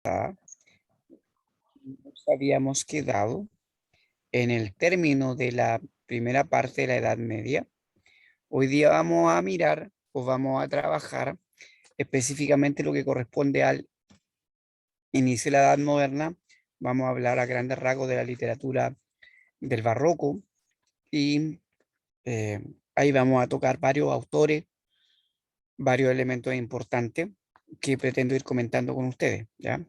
Nos habíamos quedado en el término de la primera parte de la Edad Media. Hoy día vamos a mirar o vamos a trabajar específicamente lo que corresponde al inicio de la Edad Moderna. Vamos a hablar a grandes rasgos de la literatura del barroco y eh, ahí vamos a tocar varios autores, varios elementos importantes que pretendo ir comentando con ustedes, ¿ya?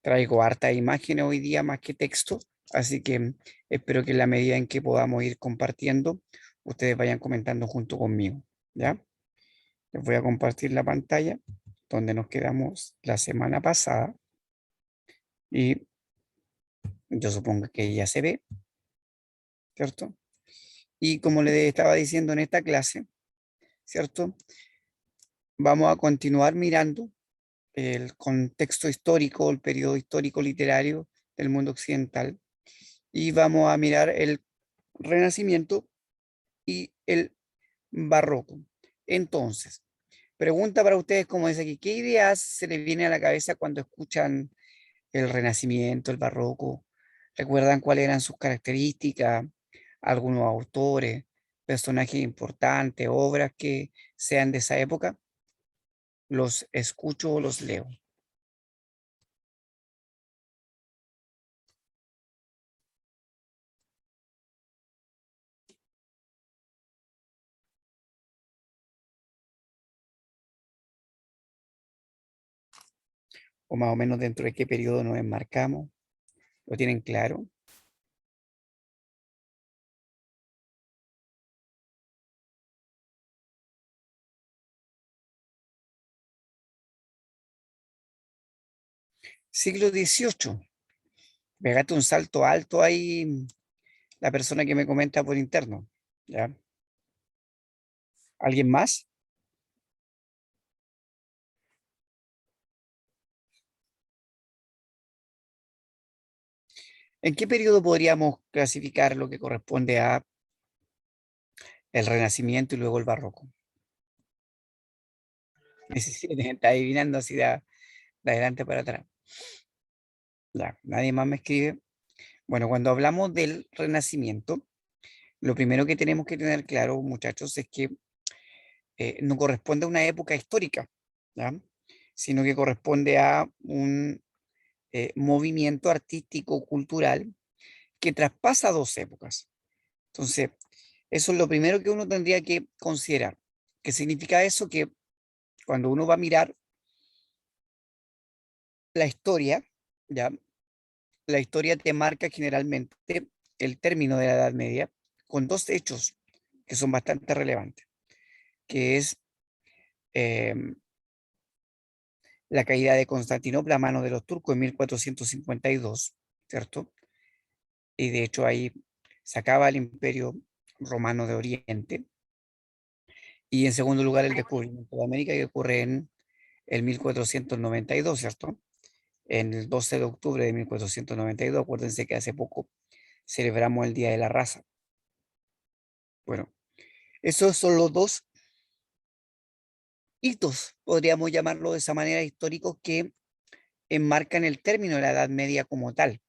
Traigo hartas imágenes hoy día más que texto, así que espero que en la medida en que podamos ir compartiendo, ustedes vayan comentando junto conmigo, ¿ya? Les voy a compartir la pantalla donde nos quedamos la semana pasada y yo supongo que ya se ve, ¿cierto? Y como les estaba diciendo en esta clase, ¿cierto? Vamos a continuar mirando el contexto histórico, el periodo histórico literario del mundo occidental y vamos a mirar el Renacimiento y el barroco. Entonces, pregunta para ustedes, como dice aquí, ¿qué ideas se les viene a la cabeza cuando escuchan el Renacimiento, el barroco? ¿Recuerdan cuáles eran sus características? Algunos autores, personajes importantes, obras que sean de esa época. ¿Los escucho o los leo? ¿O más o menos dentro de qué periodo nos enmarcamos? ¿Lo tienen claro? Siglo XVIII. Pegate un salto alto ahí, la persona que me comenta por interno. ¿Ya? ¿Alguien más? ¿En qué periodo podríamos clasificar lo que corresponde a el Renacimiento y luego el Barroco? 17, está adivinando así de adelante para atrás. Ya, nadie más me escribe. Bueno, cuando hablamos del Renacimiento, lo primero que tenemos que tener claro, muchachos, es que no corresponde a una época histórica, ¿ya? Sino que corresponde a un movimiento artístico cultural que traspasa dos épocas. Entonces, eso es lo primero que uno tendría que considerar. ¿Qué significa eso? Que cuando uno va a mirar la historia, ¿ya? La historia te marca generalmente el término de la Edad Media con dos hechos que son bastante relevantes, que es em, la caída de Constantinopla a manos de los turcos en 1452, ¿cierto? Y de hecho ahí se acaba el imperio romano de Oriente. Y en segundo lugar el descubrimiento de América que ocurre en el 1492, ¿cierto? En el 12 de octubre de 1492, acuérdense que hace poco celebramos el Día de la Raza. Bueno, esos son los dos hitos, podríamos llamarlo de esa manera, históricos que enmarcan el término de la Edad Media como tal,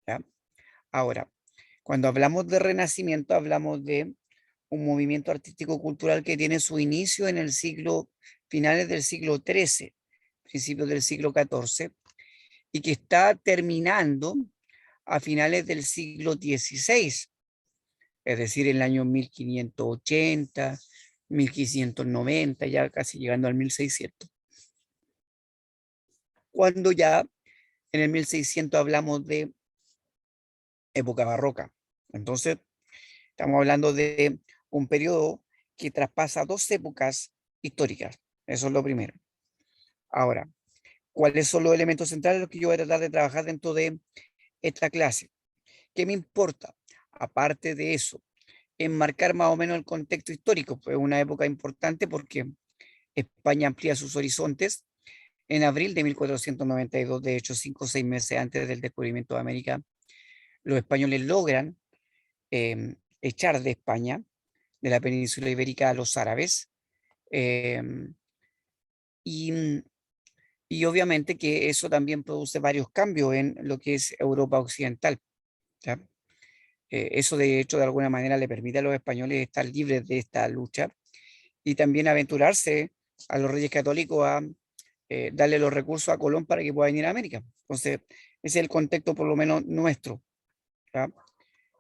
¿ya? Ahora, cuando hablamos de Renacimiento, hablamos de un movimiento artístico-cultural que tiene su inicio en el siglo, finales del siglo XIII, principios del siglo XIV, y que está terminando a finales del siglo XVI, es decir, en el año 1580, 1590, ya casi llegando al 1600. Cuando ya en el 1600 hablamos de época barroca. Entonces, estamos hablando de un periodo que traspasa dos épocas históricas. Eso es lo primero. Ahora, ¿cuáles son los elementos centrales los que yo voy a tratar de trabajar dentro de esta clase? ¿Qué me importa? Aparte de eso, enmarcar más o menos el contexto histórico. Fue una época importante porque España amplía sus horizontes. En abril de 1492, de hecho, 5 o 6 meses antes del descubrimiento de América, los españoles logran echar de España, de la península ibérica, a los árabes. em, y, Y obviamente que eso también produce varios cambios en lo que es Europa Occidental, ¿ya? Eso de hecho de alguna manera le permite a los españoles estar libres de esta lucha y también aventurarse a los reyes católicos a darle los recursos a Colón para que pueda venir a América. Entonces, ese es el contexto por lo menos nuestro, ¿ya?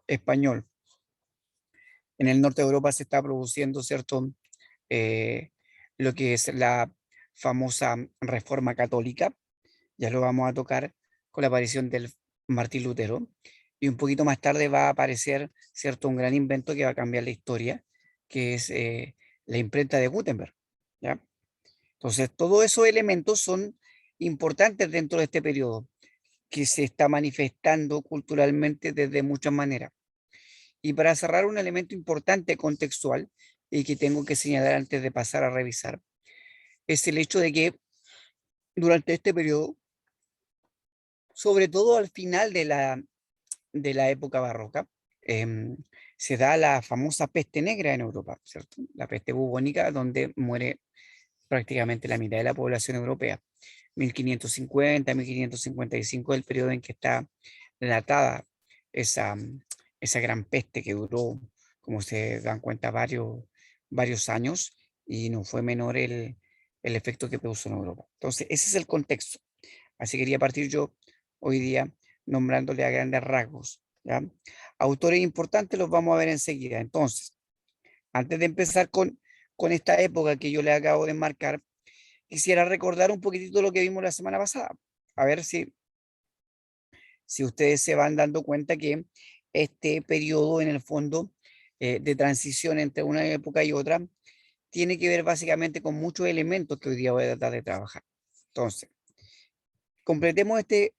Español. En el norte de Europa se está produciendo, ¿cierto? Eh, lo que es la famosa Reforma Católica, ya lo vamos a tocar con la aparición del Martín Lutero, y un poquito más tarde va a aparecer, ¿cierto? Un gran invento que va a cambiar la historia, que es la imprenta de Gutenberg, ¿ya? Entonces, todos esos elementos son importantes dentro de este periodo, que se está manifestando culturalmente desde muchas maneras. Y para cerrar, un elemento importante contextual y que tengo que señalar antes de pasar a revisar, es el hecho de que durante este periodo, sobre todo al final de la época barroca, em, se da la famosa peste negra en Europa, ¿cierto? La peste bubónica, donde muere prácticamente la mitad de la población europea. 1550, 1555 es el periodo en que está datada esa, esa gran peste que duró, como se dan cuenta, varios años y no fue menor el efecto que produjo en Europa. Entonces, ese es el contexto. Así quería partir yo hoy día nombrándole a grandes rasgos, ¿ya? Autores importantes los vamos a ver enseguida. Entonces, antes de empezar con esta época que yo le acabo de marcar, quisiera recordar un poquitito lo que vimos la semana pasada. A ver si ustedes se van dando cuenta que este periodo, en el fondo, de transición entre una época y otra, tiene que ver básicamente con muchos elementos que hoy día voy a tratar de trabajar. Entonces, completemos este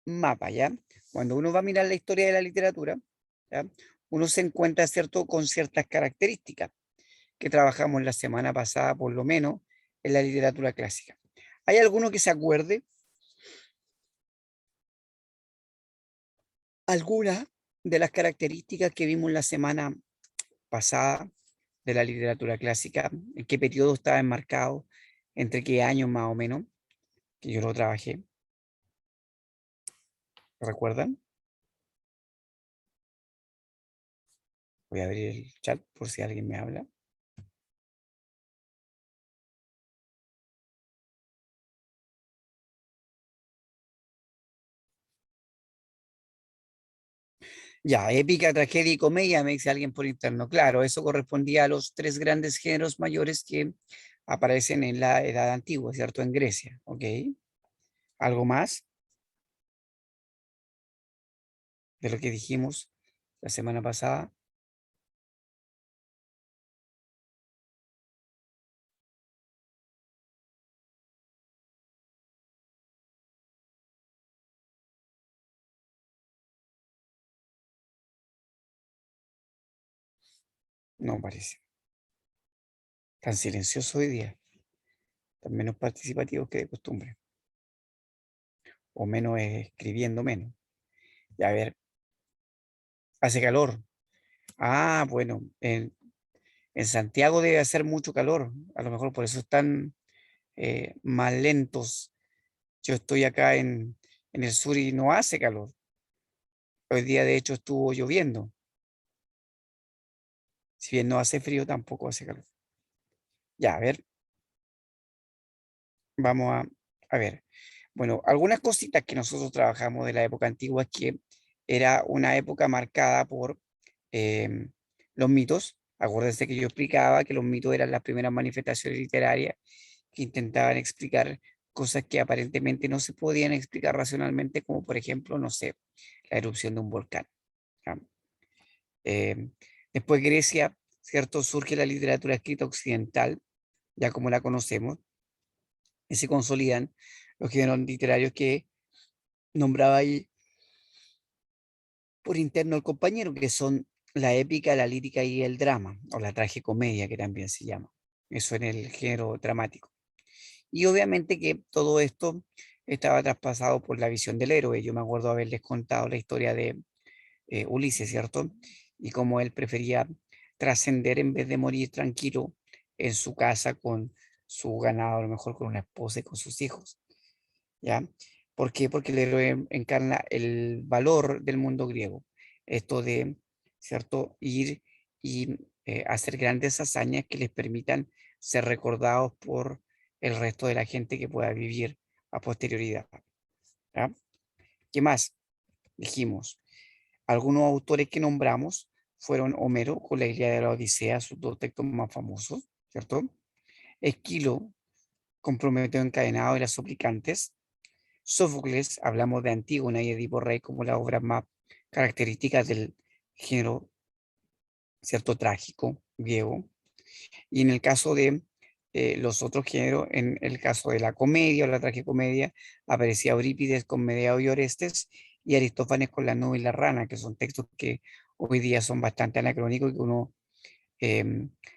mapa, ¿ya? Cuando uno va a mirar la historia de la literatura, ¿ya? Uno se encuentra, ¿cierto?, con ciertas características que trabajamos la semana pasada, por lo menos, en la literatura clásica. ¿Hay alguno que se acuerde? ¿Alguna de las características que vimos la semana pasada de la literatura clásica? ¿En qué periodo estaba enmarcado? ¿Entre qué años más o menos? Que yo lo trabajé. ¿Lo recuerdan? Voy a abrir el chat por si alguien me habla. Ya, épica, tragedia y comedia, me dice alguien por interno. Claro, eso correspondía a los tres grandes géneros mayores que aparecen en la Edad Antigua, ¿cierto? En Grecia, ¿ok? ¿Algo más de lo que dijimos la semana pasada? No parece. Tan silencioso hoy día, tan menos participativos que de costumbre, o menos escribiendo menos. Ya, a ver, hace calor. Ah, bueno, en Santiago debe hacer mucho calor, a lo mejor por eso están más lentos. Yo estoy acá en el sur y no hace calor. Hoy día de hecho estuvo lloviendo. Si bien no hace frío, tampoco hace calor. Ya, a ver, vamos a ver. Bueno, algunas cositas que nosotros trabajamos de la época antigua es que era una época marcada por em, los mitos. Acuérdense que yo explicaba que los mitos eran las primeras manifestaciones literarias que intentaban explicar cosas que aparentemente no se podían explicar racionalmente, como por ejemplo, no sé, la erupción de un volcán, ¿ya? Em, Después Grecia, ¿cierto? Surge la literatura escrita occidental, ya como la conocemos, y se consolidan los géneros literarios que nombraba ahí por interno el compañero, que son la épica, la lírica y el drama, o la tragicomedia, que también se llama. Eso en el género dramático. Y obviamente que todo esto estaba traspasado por la visión del héroe. Yo me acuerdo haberles contado la historia de Ulises, ¿cierto? Y cómo él prefería trascender en vez de morir tranquilo en su casa con su ganado, a lo mejor con una esposa y con sus hijos, ¿ya? ¿Por qué? Porque el héroe encarna el valor del mundo griego, esto de, ¿cierto?, ir y hacer grandes hazañas que les permitan ser recordados por el resto de la gente que pueda vivir a posterioridad, ¿ya? ¿Qué más? Dijimos, algunos autores que nombramos fueron Homero con la Ilíada de la Odisea, sus dos textos más famosos, ¿cierto? Esquilo con Prometeo encadenado y las suplicantes. Sófocles, hablamos de Antígona y Edipo Rey como las obras más características del género, ¿cierto?, trágico griego. Y en el caso de los otros géneros, en el caso de la comedia o la tragicomedia, aparecía Eurípides con Medea y Orestes y Aristófanes con La nube y la rana, que son textos que hoy día son bastante anacrónicos y que uno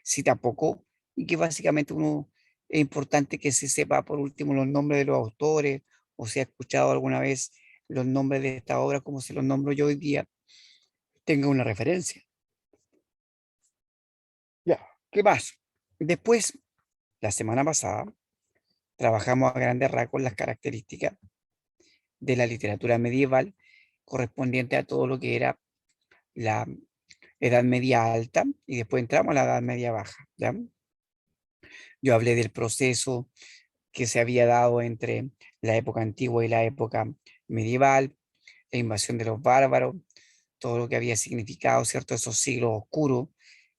cita poco y que básicamente uno es importante que se sepa por último los nombres de los autores o si ha escuchado alguna vez los nombres de esta obra como se los nombro yo hoy día, tenga una referencia. Ya, ¿qué más? Después, la semana pasada, trabajamos a grandes rasgos las características de la literatura medieval correspondiente a todo lo que era la Edad Media Alta y después entramos a la Edad Media Baja, ¿ya? Yo hablé del proceso que se había dado entre la época antigua y la época medieval, la invasión de los bárbaros, todo lo que había significado, ¿cierto? Esos siglos oscuros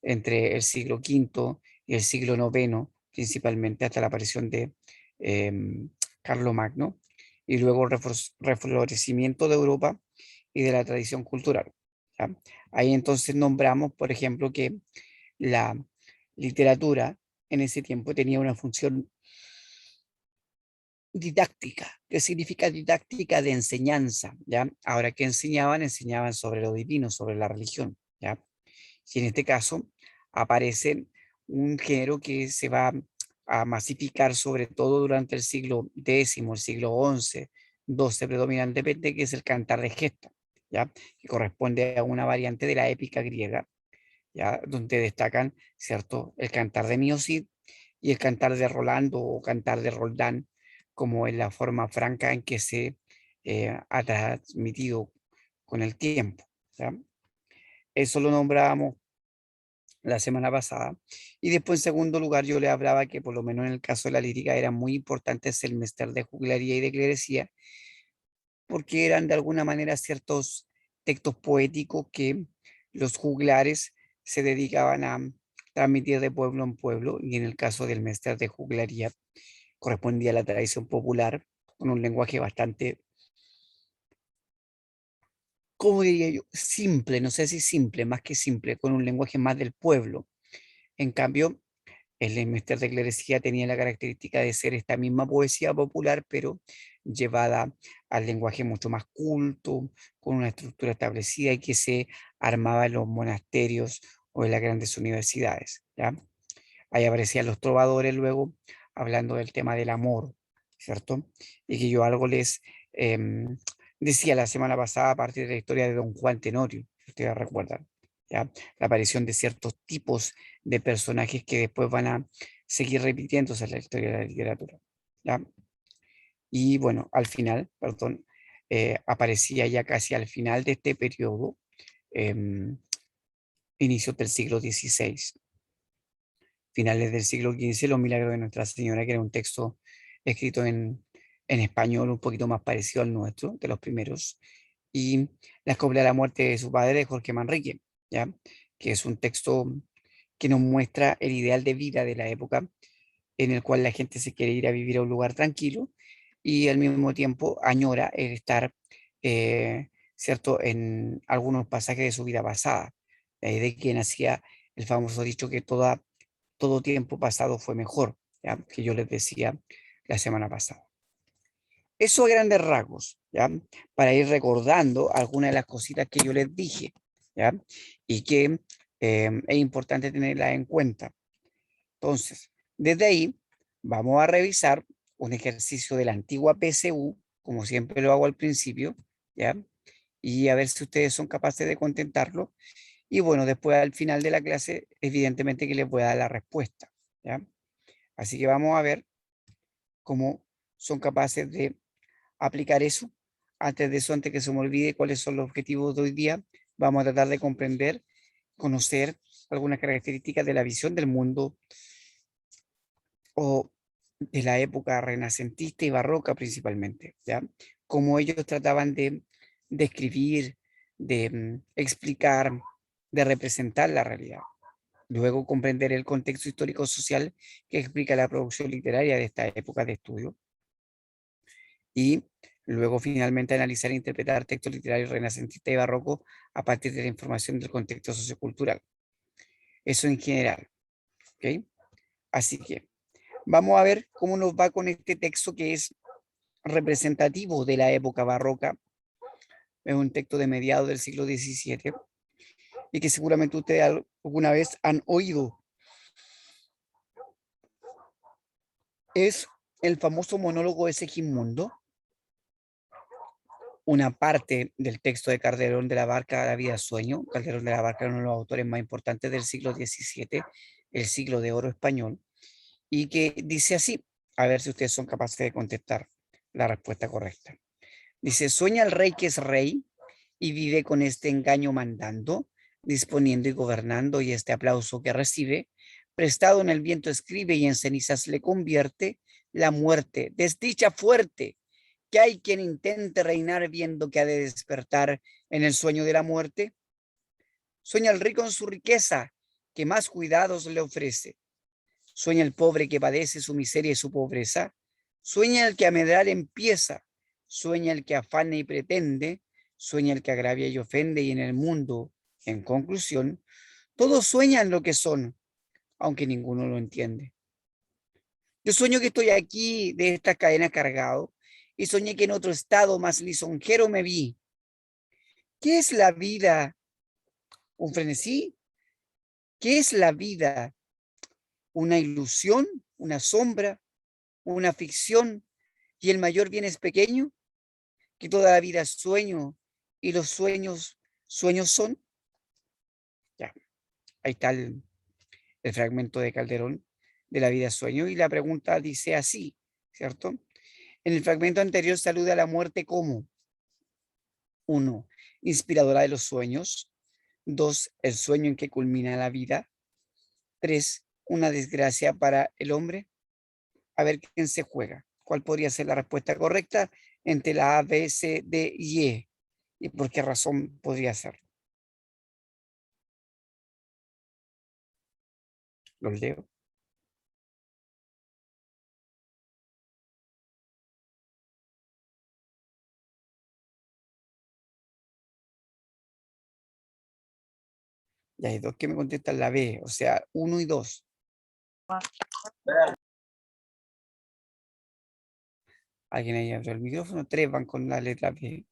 entre el siglo V y el siglo IX, principalmente hasta la aparición de Carlomagno, y luego el reflorecimiento de Europa y de la tradición cultural, ¿ya? Ahí entonces nombramos, por ejemplo, que la literatura en ese tiempo tenía una función didáctica. ¿Qué significa didáctica? De enseñanza, ¿ya? Ahora, ¿qué enseñaban? Enseñaban sobre lo divino, sobre la religión, ¿ya? Y en este caso aparece un género que se va a masificar sobre todo durante el siglo X, el siglo XI, XII predominantemente, que es el cantar de gesta, ¿ya? Que corresponde a una variante de la épica griega, ¿ya? Donde destacan, ¿cierto?, el cantar de Miocid y el cantar de Rolando o cantar de Roldán, como en la forma franca en que se ha transmitido con el tiempo, ¿ya? Eso lo nombrábamos la semana pasada. Y después, en segundo lugar, yo le hablaba que por lo menos en el caso de la lírica era muy importante el mester de juglaría y de clerecía, porque eran de alguna manera ciertos textos poéticos que los juglares se dedicaban a transmitir de pueblo en pueblo, y en el caso del mester de juglaría correspondía a la tradición popular, con un lenguaje bastante, ¿cómo diría yo? Simple, no sé si simple, más que simple, con un lenguaje más del pueblo. En cambio, el Mester de Clerecía tenía la característica de ser esta misma poesía popular, pero llevada al lenguaje mucho más culto, con una estructura establecida y que se armaba en los monasterios o en las grandes universidades, ¿ya? Ahí aparecían los trovadores luego hablando del tema del amor, ¿cierto? Y que yo algo les decía la semana pasada a partir de la historia de Don Juan Tenorio, si ustedes recuerdan, ¿ya? La aparición de ciertos tipos de personajes que después van a seguir repitiéndose en la historia de la literatura, ¿ya? Y bueno, al final, perdón, aparecía ya casi al final de este periodo, em, inicios del siglo XVI, finales del siglo XV, Los Milagros de Nuestra Señora, que era un texto escrito en español un poquito más parecido al nuestro, de los primeros, y La copla de la muerte de su padre, de Jorge Manrique, ¿ya? Que es un texto que nos muestra el ideal de vida de la época, en el cual la gente se quiere ir a vivir a un lugar tranquilo y al mismo tiempo añora el estar, ¿cierto?, en algunos pasajes de su vida pasada, de quien hacía el famoso dicho que todo tiempo pasado fue mejor, ¿ya? Que yo les decía la semana pasada. Eso a grandes rasgos, ¿ya? Para ir recordando algunas de las cositas que yo les dije, ¿ya? Y que es importante tenerlas en cuenta. Entonces, desde ahí vamos a revisar un ejercicio de la antigua PSU, como siempre lo hago al principio, ¿ya? Y a ver si ustedes son capaces de contentarlo. Y bueno, después al final de la clase, evidentemente que les voy a dar la respuesta, ¿ya? Así que vamos a ver cómo son capaces de aplicar eso. Antes de eso, antes que se me olvide cuáles son los objetivos de hoy día, vamos a tratar de comprender, conocer algunas características de la visión del mundo o de la época renacentista y barroca principalmente, ¿ya? Cómo ellos trataban de describir, de explicar, de representar la realidad. Luego comprender el contexto histórico-social que explica la producción literaria de esta época de estudio. Y luego finalmente analizar e interpretar textos literarios renacentistas y barrocos a partir de la información del contexto sociocultural. Eso en general, ¿ok? Así que vamos a ver cómo nos va con este texto que es representativo de la época barroca. Es un texto de mediados del siglo XVII y que seguramente ustedes alguna vez han oído. Es el famoso monólogo de Segismundo, una parte del texto de Calderón de la Barca, La vida sueño. Calderón de la Barca era uno de los autores más importantes del siglo XVII, el siglo de oro español, y que dice así, a ver si ustedes son capaces de contestar la respuesta correcta. Dice, sueña el rey que es rey y vive con este engaño mandando, disponiendo y gobernando, y este aplauso que recibe, prestado en el viento escribe y en cenizas le convierte la muerte, desdicha fuerte, que hay quien intente reinar viendo que ha de despertar en el sueño de la muerte. Sueña el rico en su riqueza, que más cuidados le ofrece. Sueña el pobre que padece su miseria y su pobreza. Sueña el que a medrar empieza. Sueña el que afana y pretende. Sueña el que agravia y ofende. Y en el mundo, en conclusión, todos sueñan lo que son, aunque ninguno lo entiende. Yo sueño que estoy aquí de esta cadena cargado y soñé que en otro estado más lisonjero me vi. ¿Qué es la vida? ¿Un frenesí? ¿Qué es la vida? ¿Una ilusión? ¿Una sombra? ¿Una ficción? ¿Y el mayor bien es pequeño? ¿Que toda la vida es sueño y los sueños, sueños son? Ya, ahí está el fragmento de Calderón de La vida es sueño y la pregunta dice así, ¿cierto? En el fragmento anterior saluda a la muerte como 1, inspiradora de los sueños; 2, el sueño en que culmina la vida; 3, una desgracia para el hombre. A ver quién se juega. ¿Cuál podría ser la respuesta correcta entre la A, B, C, D y E? ¿Y por qué razón podría ser? Los leo. Y hay dos que me contestan la B, o sea, 1 y 2. Alguien ahí abrió el micrófono, 3 van con la letra B.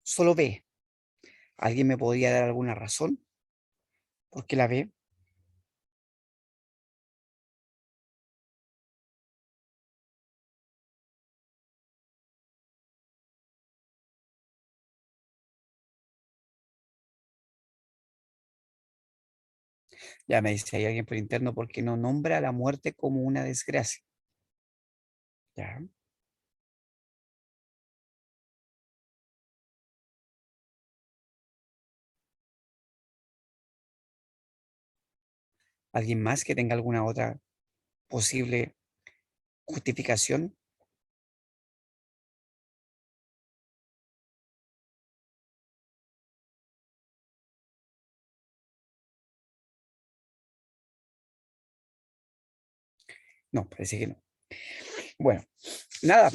Solo B. ¿Alguien me podría dar alguna razón? ¿Por qué la B? Ya me dice, hay alguien por interno porque no nombra la muerte como una desgracia. Ya. ¿Alguien más que tenga alguna otra posible justificación? No, parece que no. Bueno, nada,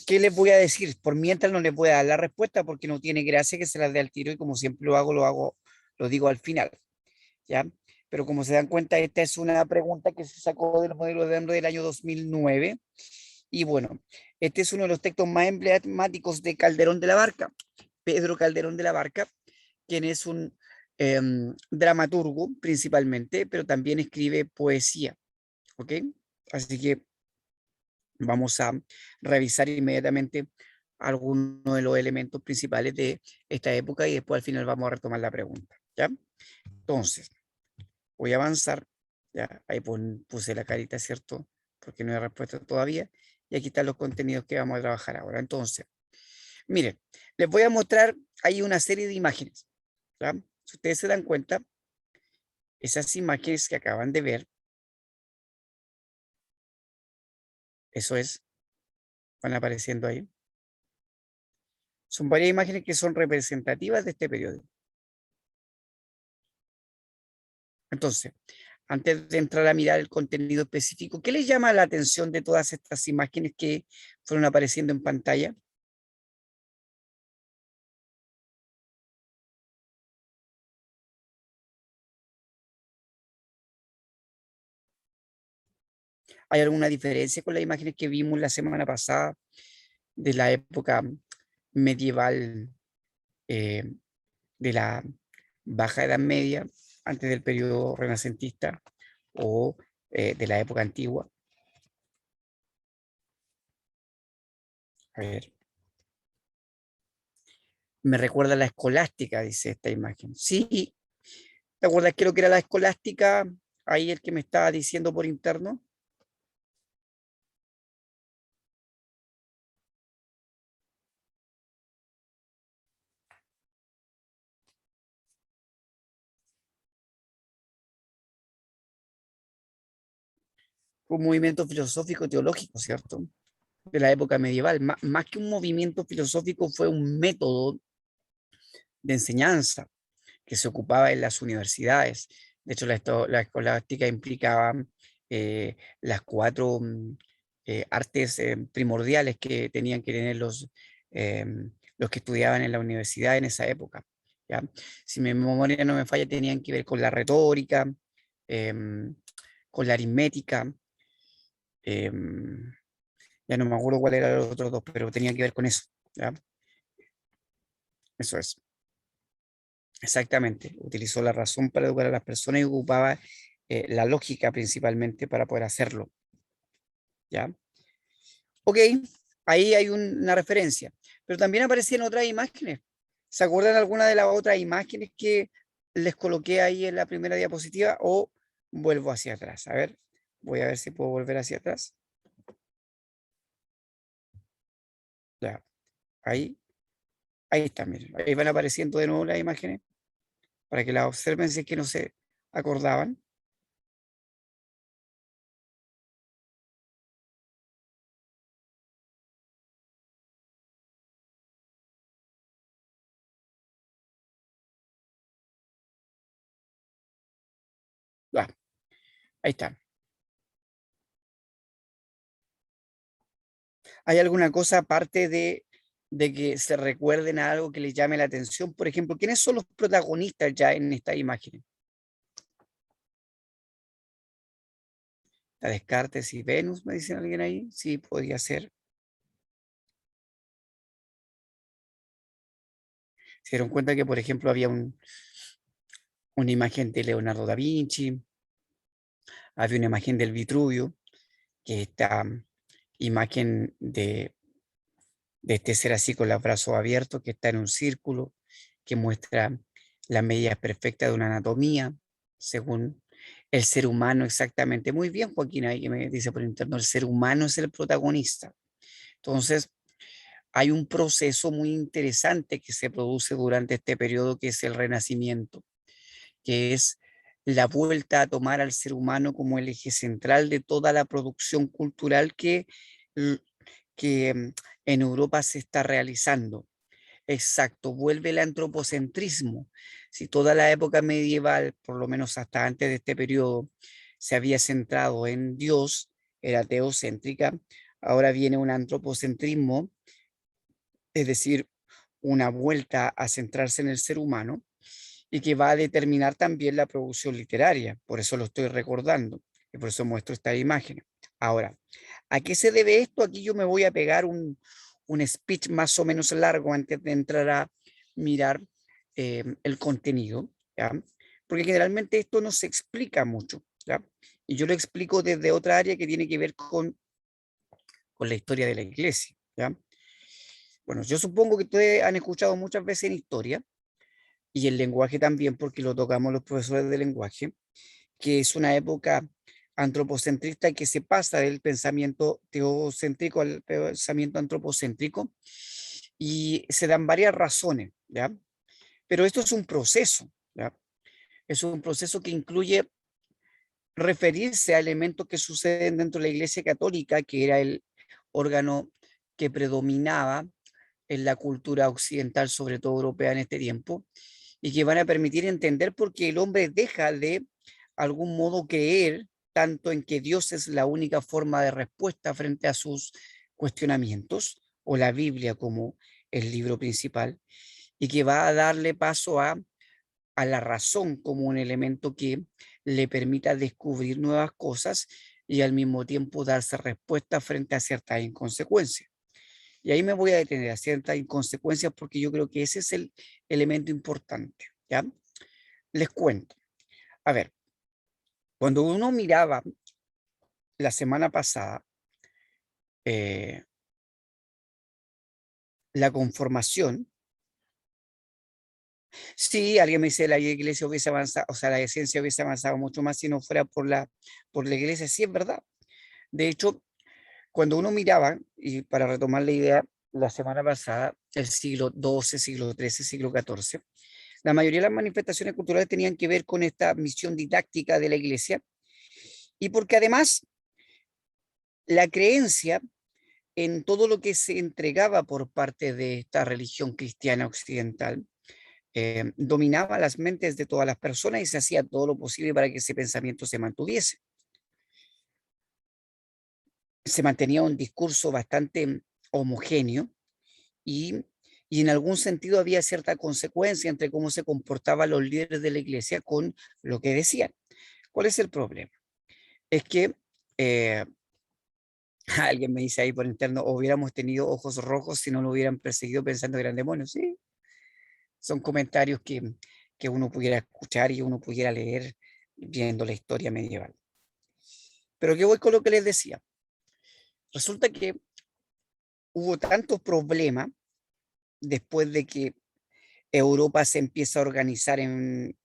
¿qué les voy a decir? Por mientras no les voy a dar la respuesta porque no tiene gracia que se las dé al tiro y como siempre lo digo al final, ¿ya? Pero como se dan cuenta, esta es una pregunta que se sacó del modelo de Android del año 2009 y bueno, este es uno de los textos más emblemáticos de Calderón de la Barca, Pedro Calderón de la Barca, quien es un dramaturgo principalmente, pero también escribe poesía, ¿ok? Así que vamos a revisar inmediatamente algunos de los elementos principales de esta época y después al final vamos a retomar la pregunta, ¿ya? Entonces, voy a avanzar, ya, ahí puse la carita, ¿cierto? Porque no hay respuesta todavía, y aquí están los contenidos que vamos a trabajar ahora. Entonces, miren, les voy a mostrar ahí una serie de imágenes, ¿ya? Si ustedes se dan cuenta, esas imágenes que acaban de ver, eso es, van apareciendo ahí, son varias imágenes que son representativas de este periodo. Entonces, antes de entrar a mirar el contenido específico, ¿qué les llama la atención de todas estas imágenes que fueron apareciendo en pantalla? ¿Hay alguna diferencia con las imágenes que vimos la semana pasada de la época medieval, eh, de la Baja Edad Media, antes del periodo renacentista, o de la época antigua? A ver, me recuerda a la escolástica, dice esta imagen. Sí, ¿te acuerdas qué es lo que era la escolástica? Ahí el que me estaba diciendo por interno. Un movimiento filosófico teológico, ¿cierto? De la época medieval. Más que un movimiento filosófico, fue un método de enseñanza que se ocupaba en las universidades. De hecho, la escolástica implicaba las cuatro artes primordiales que tenían que tener los que estudiaban en la universidad en esa época. ¿Ya? Si mi memoria no me falla, tenían que ver con la retórica, em, con la aritmética, em, ya no me acuerdo cuál eran los otros dos, pero tenían que ver con eso. ¿Ya? Eso es. Exactamente, utilizó la razón para educar a las personas y ocupaba la lógica principalmente para poder hacerlo, ¿ya? Ok, ahí hay una referencia, pero también aparecían otras imágenes. ¿Se acuerdan alguna de las otras imágenes que les coloqué ahí en la primera diapositiva o vuelvo hacia atrás? A ver, voy a ver si puedo volver hacia atrás. Ya, ahí, ahí está, miren, ahí van apareciendo de nuevo las imágenes para que las observen si es que no se acordaban. Ya, ahí está. ¿Hay alguna cosa aparte de que se recuerden a algo que les llame la atención? Por ejemplo, ¿quiénes son los protagonistas ya en esta imagen? ¿La Descartes y Venus, me dicen alguien ahí? Sí, podría ser. Se dieron cuenta que, por ejemplo, había una imagen de Leonardo da Vinci, había una imagen del Vitruvio, que esta imagen de este ser así con los brazos abiertos, que está en un círculo, que muestra las medidas perfectas de una anatomía, según el ser humano exactamente. Muy bien, Joaquín, ahí que me dice por interno, el ser humano es el protagonista. Entonces, hay un proceso muy interesante que se produce durante este periodo, que es el Renacimiento, que es la vuelta a tomar al ser humano como el eje central de toda la producción cultural que en Europa se está realizando. Exacto, vuelve el antropocentrismo. Si toda la época medieval, por lo menos hasta antes de este periodo, se había centrado en Dios, era teocéntrica, ahora viene un antropocentrismo, es decir, una vuelta a centrarse en el ser humano y que va a determinar también la producción literaria. Por eso lo estoy recordando y por eso muestro esta imagen. Ahora, ¿a qué se debe esto? Aquí yo me voy a pegar un speech más o menos largo antes de entrar a mirar el contenido, ¿ya? Porque generalmente esto no se explica mucho, ¿ya? Y yo lo explico desde otra área que tiene que ver con la historia de la iglesia, ¿ya? Bueno, yo supongo que ustedes han escuchado muchas veces en historia, y el lenguaje también, porque lo tocamos los profesores de lenguaje, que es una época antropocentrista que se pasa del pensamiento teocéntrico al pensamiento antropocéntrico, y se dan varias razones, ¿ya? Pero esto es un proceso, ¿ya? Es un proceso que incluye referirse a elementos que suceden dentro de la Iglesia Católica, que era el órgano que predominaba en la cultura occidental, sobre todo europea en este tiempo, y que van a permitir entender por qué el hombre deja de algún modo creer tanto en que Dios es la única forma de respuesta frente a sus cuestionamientos, o la Biblia como el libro principal, y que va a darle paso a la razón como un elemento que le permita descubrir nuevas cosas y al mismo tiempo darse respuesta frente a ciertas inconsecuencias. Y ahí me voy a detener a ciertas inconsecuencias porque yo creo que ese es el elemento importante, ¿ya? Les cuento. A ver, cuando uno miraba la semana pasada eh, la conformación, sí, alguien me dice la iglesia hubiese avanzado, o sea, la ciencia hubiese avanzado mucho más si no fuera por la iglesia, sí es verdad. De hecho, cuando uno miraba, y para retomar la idea, la semana pasada, el siglo XII, siglo XIII, siglo XIV, la mayoría de las manifestaciones culturales tenían que ver con esta misión didáctica de la iglesia, y porque además la creencia en todo lo que se entregaba por parte de esta religión cristiana occidental dominaba las mentes de todas las personas y se hacía todo lo posible para que ese pensamiento se mantuviese. Se mantenía un discurso bastante homogéneo, y, y en algún sentido había cierta consecuencia entre cómo se comportaban los líderes de la iglesia con lo que decían. ¿Cuál es el problema? Es que eh, alguien me dice ahí por interno: hubiéramos tenido ojos rojos si no lo hubieran perseguido pensando que eran demonios. Sí, son comentarios que uno pudiera escuchar y uno pudiera leer viendo la historia medieval. Pero ¿qué voy con lo que les decía? Resulta que hubo tantos problemas después de que Europa se empieza a organizar en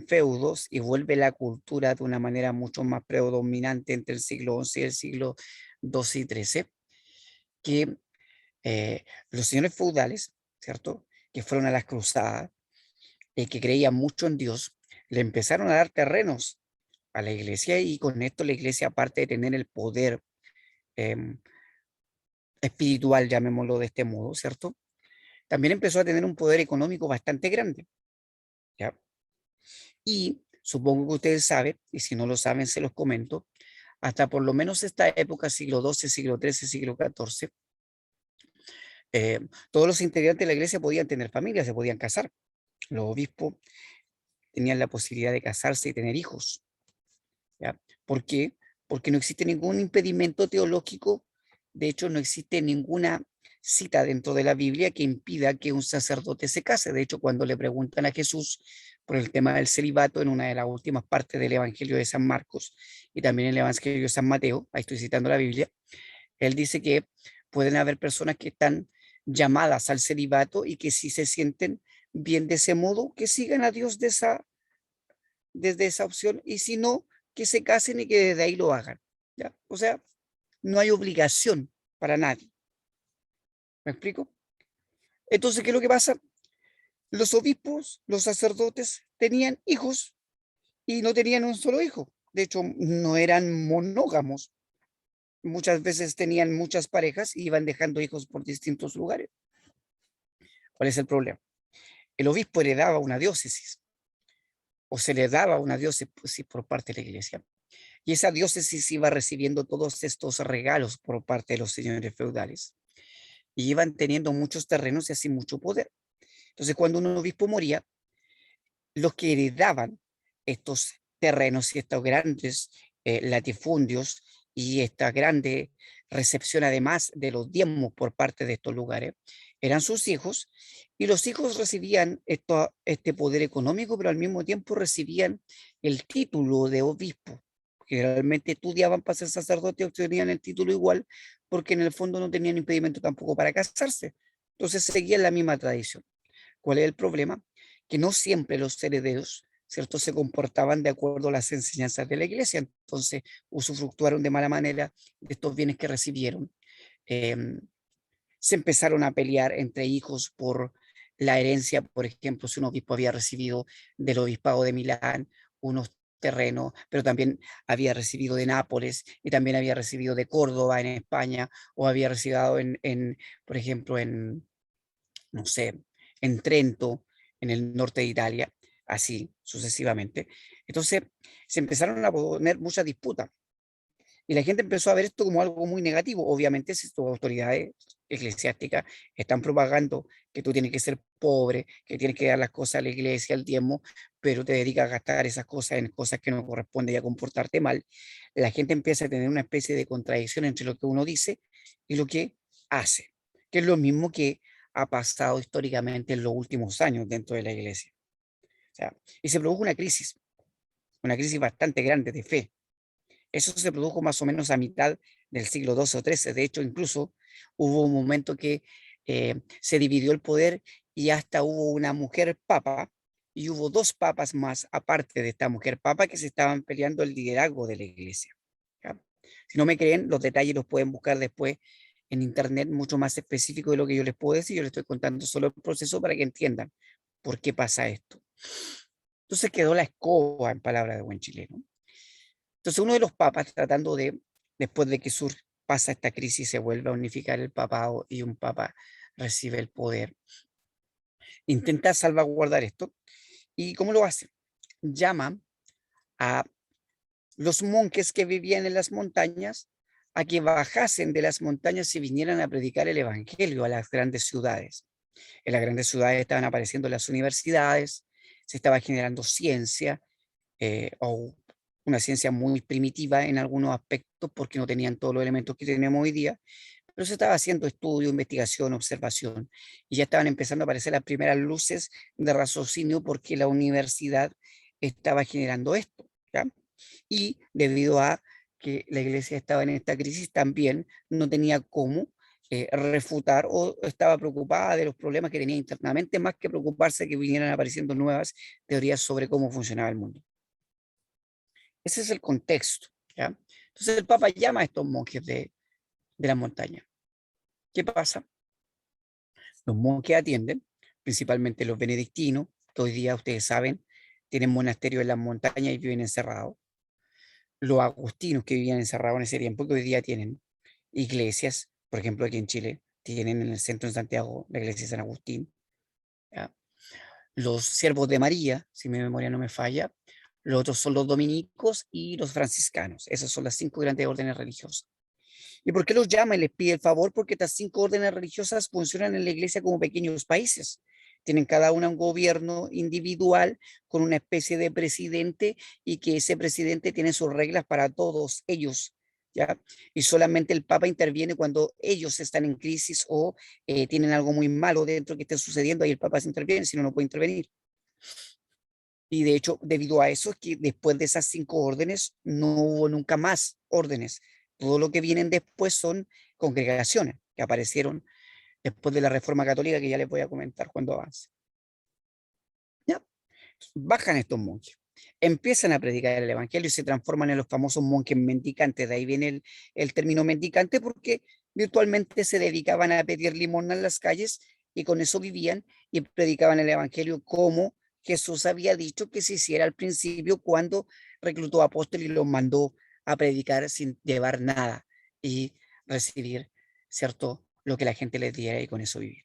feudos y vuelve la cultura de una manera mucho más predominante entre el siglo XI y el siglo XII y XIII, que los señores feudales, ¿cierto?, que fueron a las cruzadas, que creían mucho en Dios, le empezaron a dar terrenos a la iglesia, y con esto la iglesia, aparte de tener el poder em, espiritual, llamémoslo de este modo, ¿cierto?, también empezó a tener un poder económico bastante grande, ¿ya? Y supongo que ustedes saben, y si no lo saben se los comento, hasta por lo menos esta época, siglo XII, siglo XIII, siglo XIV, todos los integrantes de la iglesia podían tener familia, se podían casar. Los obispos tenían la posibilidad de casarse y tener hijos, ¿ya? ¿Por qué? Porque no existe ningún impedimento teológico, de hecho no existe ninguna cita dentro de la Biblia que impida que un sacerdote se case. De hecho, cuando le preguntan a Jesús por el tema del celibato en una de las últimas partes del Evangelio de San Marcos y también en el Evangelio de San Mateo, ahí estoy citando la Biblia, él dice que pueden haber personas que están llamadas al celibato y que si se sienten bien de ese modo, que sigan a Dios desde esa opción, y si no, que se casen y que desde ahí lo hagan, ¿ya? O sea, no hay obligación para nadie. ¿Me explico? Entonces, ¿qué es lo que pasa? Los obispos, los sacerdotes, tenían hijos y no tenían un solo hijo. De hecho, no eran monógamos. Muchas veces tenían muchas parejas y iban dejando hijos por distintos lugares. ¿Cuál es el problema? El obispo heredaba una diócesis, o se le daba una diócesis por parte de la iglesia. Y esa diócesis iba recibiendo todos estos regalos por parte de los señores feudales. Y iban teniendo muchos terrenos y así mucho poder. Entonces, cuando un obispo moría, los que heredaban estos terrenos y estos grandes latifundios y esta grande recepción, además de los diezmos por parte de estos lugares, eran sus hijos, y los hijos recibían este poder económico, pero al mismo tiempo recibían el título de obispo. Generalmente estudiaban para ser sacerdotes, obtenían el título igual, porque en el fondo no tenían impedimento tampoco para casarse. Entonces seguían la misma tradición. ¿Cuál es el problema? Que no siempre los herederos, ¿cierto?, se comportaban de acuerdo a las enseñanzas de la iglesia. Entonces usufructuaron de mala manera de estos bienes que recibieron. Em, Se empezaron a pelear entre hijos por la herencia. Por ejemplo, si un obispo había recibido del obispado de Milán unos terrenos, pero también había recibido de Nápoles y también había recibido de Córdoba en España, o había recibido por ejemplo, no sé, en Trento, en el norte de Italia, así sucesivamente. Entonces se empezaron a poner muchas disputas. Y la gente empezó a ver esto como algo muy negativo. Obviamente, si tus autoridades eclesiásticas están propagando que tú tienes que ser pobre, que tienes que dar las cosas a la iglesia, al diezmo, pero te dedicas a gastar esas cosas en cosas que no corresponden y a comportarte mal, la gente empieza a tener una especie de contradicción entre lo que uno dice y lo que hace, que es lo mismo que ha pasado históricamente en los últimos años dentro de la iglesia. O sea, y se produjo una crisis bastante grande de fe. Eso se produjo más o menos a mitad del siglo XII o XIII. De hecho, incluso hubo un momento que se dividió el poder y hasta hubo una mujer papa y hubo dos papas más aparte de esta mujer papa que se estaban peleando el liderazgo de la iglesia. ¿Ya? Si no me creen, los detalles los pueden buscar después en internet, mucho más específico de lo que yo les puedo decir. Yo les estoy contando solo el proceso para que entiendan por qué pasa esto. Entonces quedó la escoba, en palabras de buen chileno. Entonces uno de los papas tratando de, después de que pasa esta crisis, se vuelve a unificar el papado y un papa recibe el poder, intenta salvaguardar esto. ¿Y cómo lo hace? Llama a los monjes que vivían en las montañas a que bajasen de las montañas y vinieran a predicar el evangelio a las grandes ciudades. En las grandes ciudades estaban apareciendo las universidades, se estaba generando ciencia, o una ciencia muy primitiva en algunos aspectos porque no tenían todos los elementos que tenemos hoy día, pero se estaba haciendo estudio, investigación, observación, y ya estaban empezando a aparecer las primeras luces de raciocinio porque la universidad estaba generando esto, ¿ya? Y debido a que la iglesia estaba en esta crisis, también no tenía cómo refutar, o estaba preocupada de los problemas que tenía internamente, más que preocuparse que vinieran apareciendo nuevas teorías sobre cómo funcionaba el mundo. Ese es el contexto, ¿ya? Entonces el Papa llama a estos monjes de la montaña. ¿Qué pasa? Los monjes atienden, principalmente los benedictinos, que hoy día ustedes saben, tienen monasterios en las montañas y viven encerrados. Los agustinos, que vivían encerrados en ese tiempo, que hoy día tienen iglesias, por ejemplo aquí en Chile, tienen en el centro de Santiago la iglesia de San Agustín, ¿ya? Los siervos de María, si mi memoria no me falla. Los otros son los dominicos y los franciscanos. Esas son las 5 grandes órdenes religiosas. ¿Y por qué los llama y les pide el favor? Porque estas 5 órdenes religiosas funcionan en la iglesia como pequeños países. Tienen cada una un gobierno individual con una especie de presidente, y que ese presidente tiene sus reglas para todos ellos, ¿ya? Y solamente el Papa interviene cuando ellos están en crisis o tienen algo muy malo dentro que esté sucediendo, ahí el Papa se interviene, si no, no puede intervenir. Y de hecho, debido a eso, es que después de esas 5 órdenes, no hubo nunca más órdenes. Todo lo que vienen después son congregaciones que aparecieron después de la Reforma Católica, que ya les voy a comentar cuando avance. ¿Ya? Bajan estos monjes, empiezan a predicar el Evangelio y se transforman en los famosos monjes mendicantes. De ahí viene el término mendicante, porque virtualmente se dedicaban a pedir limosna en las calles y con eso vivían y predicaban el Evangelio como Jesús había dicho que se hiciera al principio cuando reclutó apóstoles y los mandó a predicar sin llevar nada y recibir, ¿cierto?, lo que la gente les diera y con eso vivir.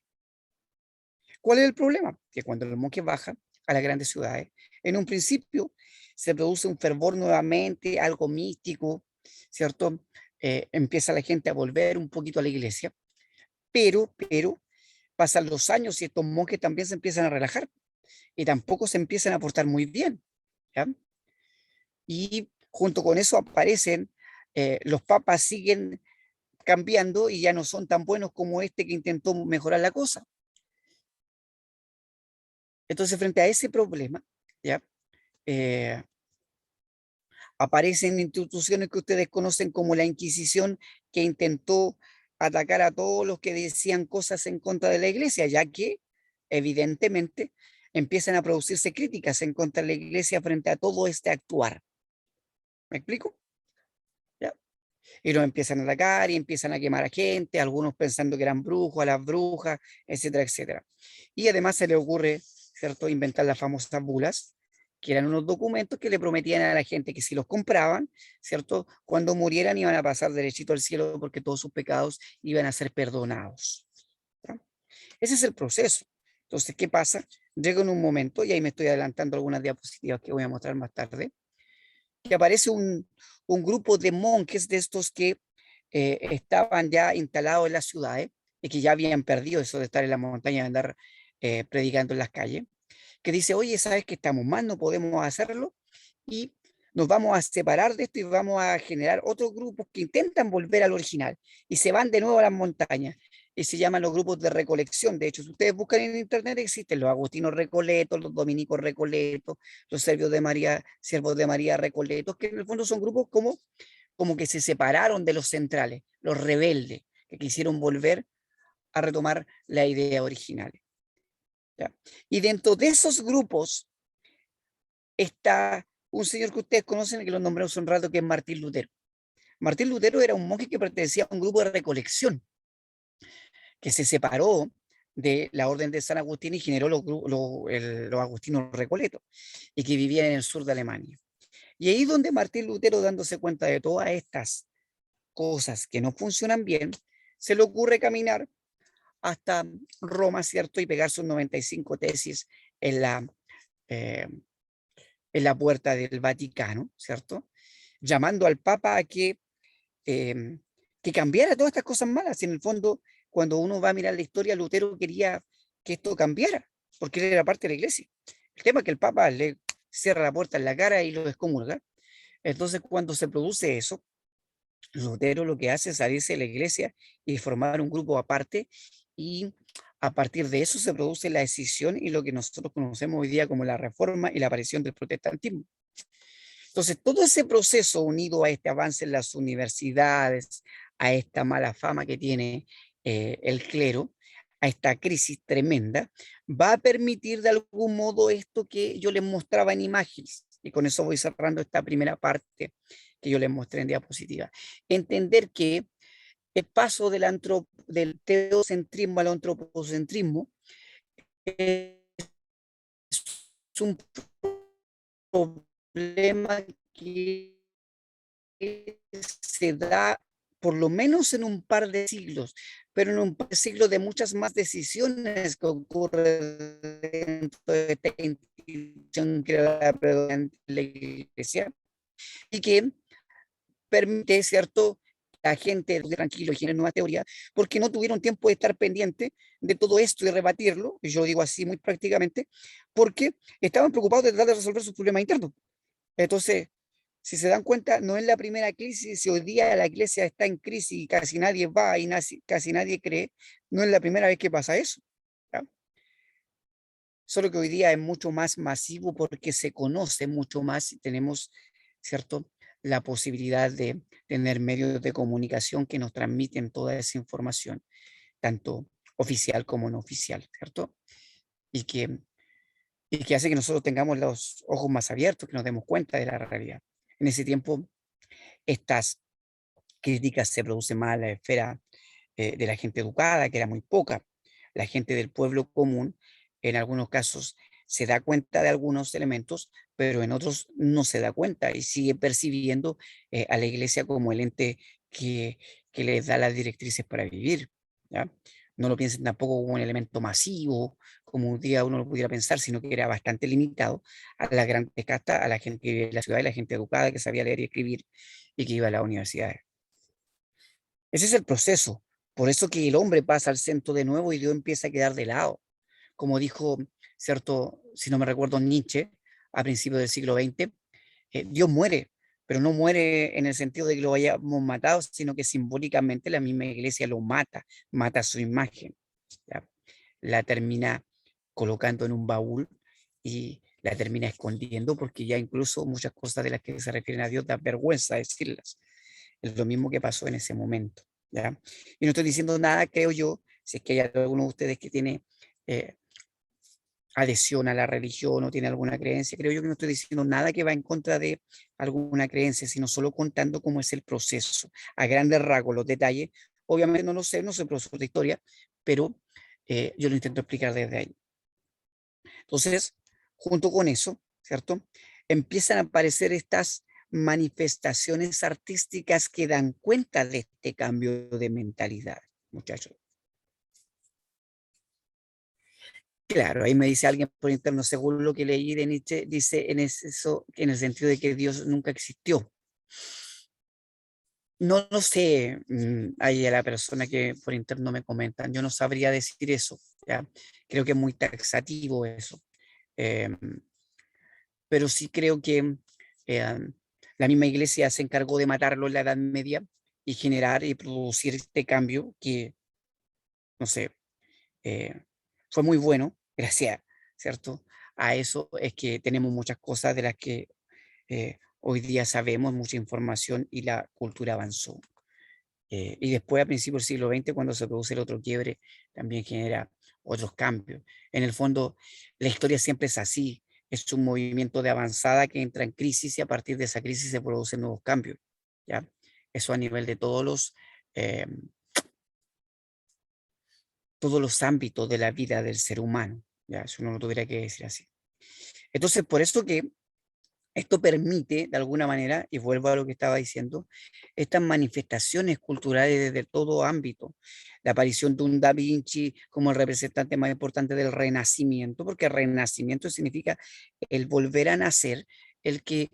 ¿Cuál es el problema? Que cuando los monjes bajan a las grandes ciudades, en un principio se produce un fervor nuevamente, algo místico, ¿cierto? Empieza la gente a volver un poquito a la iglesia, pero pasan los años y estos monjes también se empiezan a relajar y tampoco se empiezan a portar muy bien, ¿ya? Y junto con eso aparecen, los papas siguen cambiando y ya no son tan buenos como este que intentó mejorar la cosa. Entonces, frente a ese problema, ¿ya? Eh, Aparecen instituciones que ustedes conocen como la Inquisición, que intentó atacar a todos los que decían cosas en contra de la iglesia, ya que evidentemente empiezan a producirse críticas en contra de la iglesia frente a todo este actuar. ¿Me explico? ¿Ya? Y los empiezan a atacar y empiezan a quemar a gente, algunos pensando que eran brujos, a las brujas, etcétera, etcétera. Y además se le ocurre, ¿cierto?, inventar las famosas bulas, que eran unos documentos que le prometían a la gente que si los compraban, ¿cierto?, cuando murieran iban a pasar derechito al cielo porque todos sus pecados iban a ser perdonados. ¿Ya? Ese es el proceso. Entonces, ¿qué pasa? Llega en un momento, y ahí me estoy adelantando algunas diapositivas que voy a mostrar más tarde, que aparece un grupo de monjes de estos que estaban ya instalados en las ciudades y que ya habían perdido eso de estar en la montaña, de andar predicando en las calles, que dice, oye, ¿sabes que estamos mal? No podemos hacerlo y nos vamos a separar de esto y vamos a generar otros grupos que intentan volver al original y se van de nuevo a las montañas y se llaman los grupos de recolección. De hecho, si ustedes buscan en internet, existen los agustinos recoletos, los dominicos recoletos, los siervos de María recoletos, que en el fondo son grupos como que se separaron de los centrales, los rebeldes, que quisieron volver a retomar la idea original. ¿Ya? Y dentro de esos grupos está un señor que ustedes conocen, que lo nombré hace un rato, que es Martín Lutero. Martín Lutero era un monje que pertenecía a un grupo de recolección, que se separó de la orden de San Agustín y generó los agustinos recoletos, y que vivían en el sur de Alemania. Y ahí donde Martín Lutero, dándose cuenta de todas estas cosas que no funcionan bien, se le ocurre caminar hasta Roma, ¿cierto? Y pegar sus 95 tesis en eh, en la puerta del Vaticano, ¿cierto? Llamando al Papa a eh, que cambiara todas estas cosas malas. Y en el fondo, cuando uno va a mirar la historia, Lutero quería que esto cambiara, porque él era parte de la iglesia. El tema es que el Papa le cierra la puerta en la cara y lo excomulga. Entonces, cuando se produce eso, Lutero lo que hace es salirse de la iglesia y formar un grupo aparte, y a partir de eso se produce la escisión y lo que nosotros conocemos hoy día como la reforma y la aparición del protestantismo. Entonces, todo ese proceso unido a este avance en las universidades, a esta mala fama que tiene el clero, a esta crisis tremenda, va a permitir de algún modo esto que yo les mostraba en imágenes. Y con eso voy cerrando esta primera parte que yo les mostré en diapositiva. Entender que el paso del teocentrismo al antropocentrismo es un problema que se da por lo menos en un par de siglos, pero en un par de siglos de muchas más decisiones que ocurren dentro de esta institución que era la iglesia y que permite, ¿cierto?, a gente tranquilo y genera nuevas teorías, porque no tuvieron tiempo de estar pendiente de todo esto y rebatirlo, y yo lo digo así muy prácticamente, porque estaban preocupados de tratar de resolver sus problemas internos. Entonces, si se dan cuenta, no es la primera crisis, si hoy día la iglesia está en crisis y casi nadie va y casi nadie cree, no es la primera vez que pasa eso. ¿Ya? Solo que hoy día es mucho más masivo porque se conoce mucho más y tenemos, ¿cierto?, la posibilidad de tener medios de comunicación que nos transmiten toda esa información, tanto oficial como no oficial, ¿cierto? Y que, y que hace que nosotros tengamos los ojos más abiertos, que nos demos cuenta de la realidad. En ese tiempo, estas críticas se producen más en la esfera de la gente educada, que era muy poca. La gente del pueblo común, en algunos casos, se da cuenta de algunos elementos, pero en otros no se da cuenta y sigue percibiendo a la iglesia como el ente que, que les da las directrices para vivir. ¿Ya? No lo piensen tampoco como un elemento masivo, como un día uno lo pudiera pensar, sino que era bastante limitado a la gran casta, a la gente que vive en la ciudad y la gente educada que sabía leer y escribir y que iba a las universidades. Ese es el proceso. Por eso que el hombre pasa al centro de nuevo y Dios empieza a quedar de lado. Como dijo, cierto, si no me recuerdo, Nietzsche, a principios del siglo XX, Dios muere, pero no muere en el sentido de que lo hayamos matado, sino que simbólicamente la misma iglesia lo mata, mata su imagen. ¿Ya? La termina colocando en un baúl y la termina escondiendo porque ya incluso muchas cosas de las que se refieren a Dios da vergüenza decirlas. Es lo mismo que pasó en ese momento, ¿ya? Y no estoy diciendo nada, creo yo, si es que hay alguno de ustedes que tiene eh, adhesión a la religión o tiene alguna creencia, creo yo que no estoy diciendo nada que va en contra de alguna creencia, sino solo contando cómo es el proceso, a grandes rasgos, los detalles. Obviamente no lo sé, no soy profesor de historia, pero yo lo intento explicar desde ahí. Entonces, junto con eso, ¿cierto? Empiezan a aparecer estas manifestaciones artísticas que dan cuenta de este cambio de mentalidad, muchachos. Claro, ahí me dice alguien por interno, según lo que leí de Nietzsche, dice eso, en el sentido de que Dios nunca existió. No lo sé, ahí a la persona que por interno me comentan, yo no sabría decir eso, ¿ya? Creo que es muy taxativo eso. Em, pero sí creo que la misma iglesia se encargó de matarlo en la Edad Media y generar y producir este cambio que, no sé, eh, fue muy bueno, gracias, ¿cierto? A eso es que tenemos muchas cosas de las que hoy día sabemos, mucha información y la cultura avanzó. Y después, a principios del siglo XX, cuando se produce el otro quiebre, también genera otros cambios. En el fondo, la historia siempre es así. Es un movimiento de avanzada que entra en crisis y a partir de esa crisis se producen nuevos cambios. ¿Ya? Eso a nivel de eh, todos los ámbitos de la vida del ser humano. ¿Ya? Si uno lo tuviera que decir así. Entonces, por eso que esto permite, de alguna manera, y vuelvo a lo que estaba diciendo, estas manifestaciones culturales desde todo ámbito. La aparición de un Da Vinci como el representante más importante del Renacimiento, porque Renacimiento significa el volver a nacer, el que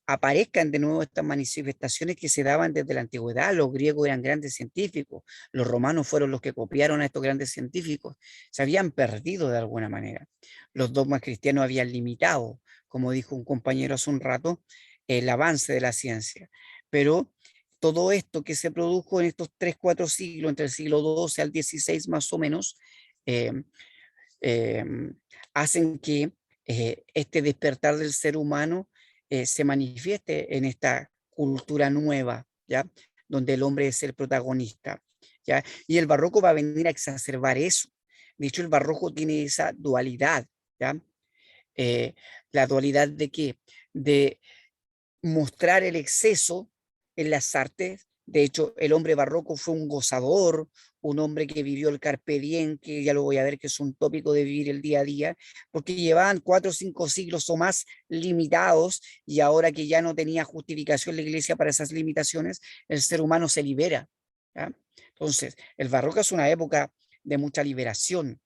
aparezcan de nuevo estas manifestaciones que se daban desde la antigüedad. Los griegos eran grandes científicos, los romanos fueron los que copiaron a estos grandes científicos, se habían perdido de alguna manera. Los dogmas cristianos habían limitado, como dijo un compañero hace un rato, el avance de la ciencia. Pero todo esto que se produjo en estos 3, 4 siglos, entre el siglo XII al XVI más o menos, eh, eh, hacen que este despertar del ser humano se manifieste en esta cultura nueva, ¿ya? Donde el hombre es el protagonista, ¿ya? Y el barroco va a venir a exacerbar eso. De hecho, el barroco tiene esa dualidad, ¿ya? Eh, la dualidad de qué? De mostrar el exceso en las artes. De hecho, el hombre barroco fue un gozador, un hombre que vivió el carpe diem, que ya lo voy a ver que es un tópico de vivir el día a día, porque llevaban 4 o 5 siglos o más limitados y ahora que ya no tenía justificación la iglesia para esas limitaciones, el ser humano se libera. ¿Ya? Entonces, el barroco es una época de mucha liberación,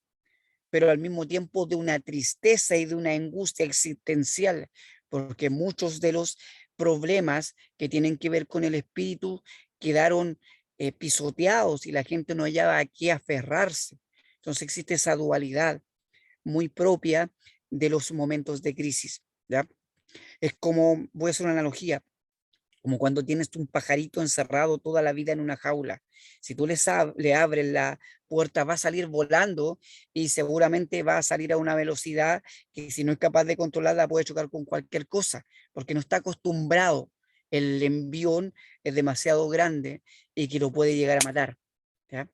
pero al mismo tiempo de una tristeza y de una angustia existencial, porque muchos de los problemas que tienen que ver con el espíritu quedaron pisoteados y la gente no hallaba a qué aferrarse. Entonces existe esa dualidad muy propia de los momentos de crisis, ¿ya? Es como, voy a hacer una analogía, como cuando tienes un pajarito encerrado toda la vida en una jaula. Si tú le abres la puerta, va a salir volando y seguramente va a salir a una velocidad que si no es capaz de controlarla puede chocar con cualquier cosa, porque no está acostumbrado. El envión es demasiado grande y que lo puede llegar a matar, ¿ya?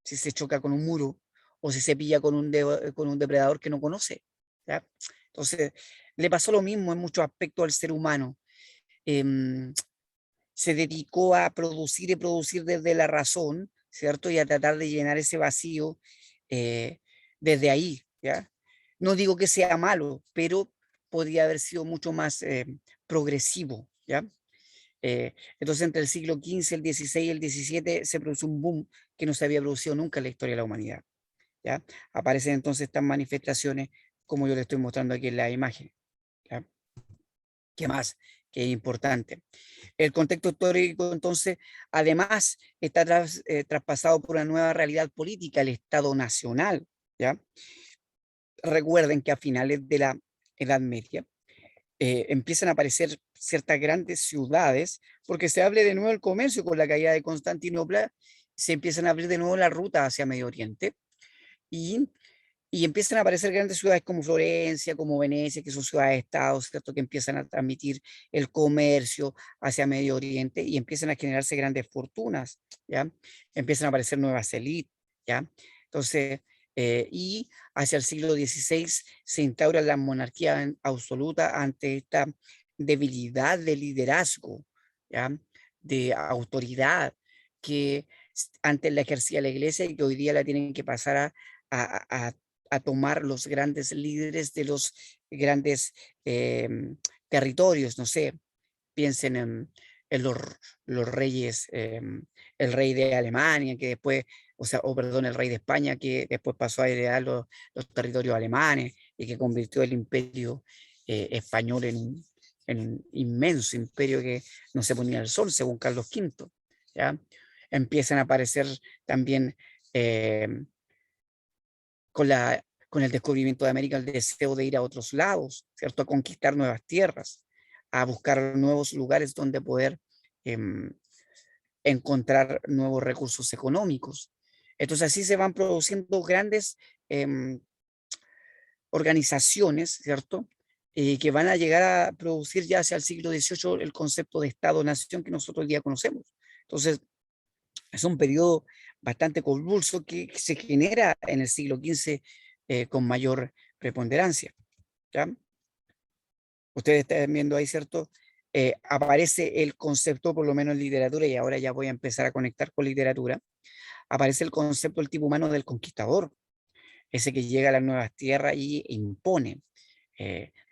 Si se choca con un muro o si se pilla con un depredador que no conoce, ¿ya? Entonces, le pasó lo mismo en muchos aspectos al ser humano. Em, Se dedicó a producir y producir desde la razón, ¿cierto? Y a tratar de llenar ese vacío eh, desde ahí, ¿ya? No digo que sea malo, pero podría haber sido mucho más progresivo, ¿ya? Entonces, entre el siglo XV, el XVI y el XVII se produjo un boom que no se había producido nunca en la historia de la humanidad, ¿ya? Aparecen entonces estas manifestaciones, como yo le estoy mostrando aquí en la imagen, ¿ya? ¿Qué más? Que es importante. El contexto histórico, entonces, además, está traspasado por una nueva realidad política, el Estado Nacional, ¿ya? Recuerden que a finales de la Edad Media empiezan a aparecer ciertas grandes ciudades, porque se abre de nuevo el comercio con la caída de Constantinopla, se empiezan a abrir de nuevo las rutas hacia Medio Oriente, y y empiezan a aparecer grandes ciudades como Florencia, como Venecia, que son ciudades-estados, ¿cierto? Que empiezan a transmitir el comercio hacia Medio Oriente y empiezan a generarse grandes fortunas, ¿ya? Empiezan a aparecer nuevas élites, ¿ya? Entonces, y hacia el siglo XVI se instaura la monarquía absoluta ante esta debilidad de liderazgo, ¿ya? De autoridad que antes la ejercía la iglesia y que hoy día la tienen que pasar a, a- a tomar los grandes líderes de los grandes territorios, no sé, piensen en los reyes, el rey de Alemania, que después, o sea, o perdón, el rey de España, que después pasó a heredar los territorios alemanes y que convirtió el imperio español en un inmenso imperio que no se ponía el sol, según Carlos V, ¿ya? Empiezan a aparecer también eh, con el descubrimiento de América, el deseo de ir a otros lados, ¿cierto? A conquistar nuevas tierras, a buscar nuevos lugares donde poder em, encontrar nuevos recursos económicos. Entonces así se van produciendo grandes em, organizaciones, ¿cierto? Que van a llegar a producir ya hacia el siglo XVIII el concepto de Estado-nación que nosotros hoy día conocemos. Entonces, es un periodo bastante convulso que se genera en el siglo XV con mayor preponderancia, ¿ya? Ustedes están viendo ahí, ¿cierto? Aparece el concepto, por lo menos en literatura, y ahora ya voy a empezar a conectar con literatura, aparece el concepto del tipo humano del conquistador, ese que llega a las nuevas tierras y impone.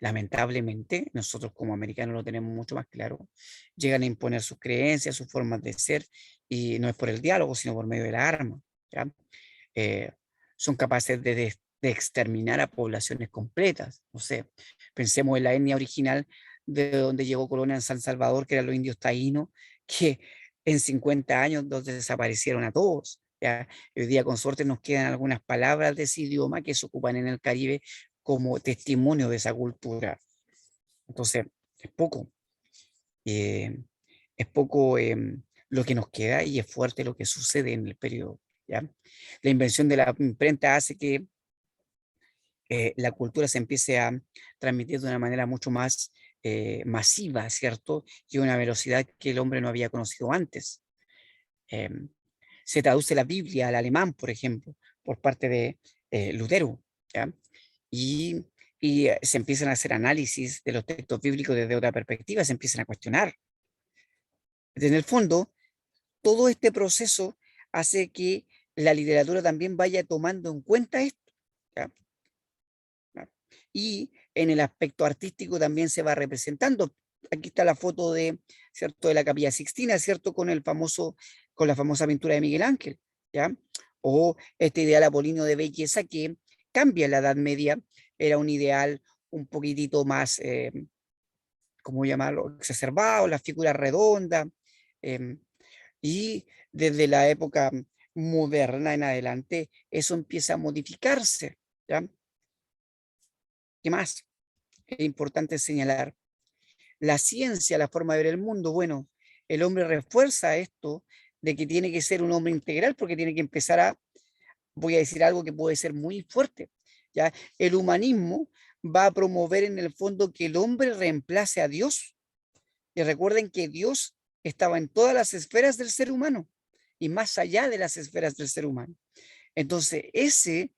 Lamentablemente, nosotros como americanos lo tenemos mucho más claro, llegan a imponer sus creencias, sus formas de ser, y no es por el diálogo, sino por medio de la arma, ¿ya? Eh, son capaces de exterminar a poblaciones completas. No sé, pensemos en la etnia original de donde llegó Colón en San Salvador, que eran los indios taínos, que en 50 años los desaparecieron a todos. ¿Ya? Hoy día con suerte nos quedan algunas palabras de ese idioma que se ocupan en el Caribe como testimonio de esa cultura. Entonces, es poco, eh, es poco lo que nos queda y es fuerte lo que sucede en el periodo. ¿Ya? La invención de la imprenta hace que la cultura se empiece a transmitir de una manera mucho más masiva, ¿cierto? Y a una velocidad que el hombre no había conocido antes. Em, Se traduce la Biblia al alemán, por ejemplo, por parte de Lutero, ¿ya? Y, y se empiezan a hacer análisis de los textos bíblicos desde otra perspectiva, se empiezan a cuestionar. En el fondo, todo este proceso hace que la literatura también vaya tomando en cuenta esto, ¿ya? Y en el aspecto artístico también se va representando. Aquí está la foto de, ¿cierto? De la Capilla Sixtina, ¿cierto? Con la famosa pintura de Miguel Ángel, ¿ya? O este ideal apolíneo de belleza que cambia en la Edad Media, era un ideal un poquitito más, ¿cómo llamarlo? Exacerbado, las figuras redondas, eh, y desde la época moderna en adelante, eso empieza a modificarse, ¿ya? ¿Qué más? Es importante señalar. La ciencia, la forma de ver el mundo, bueno, el hombre refuerza esto de que tiene que ser un hombre integral porque tiene que empezar a, voy a decir algo que puede ser muy fuerte, ¿ya? El humanismo va a promover en el fondo que el hombre reemplace a Dios. Y recuerden que Dios estaba en todas las esferas del ser humano y más allá de las esferas del ser humano. Entonces, ese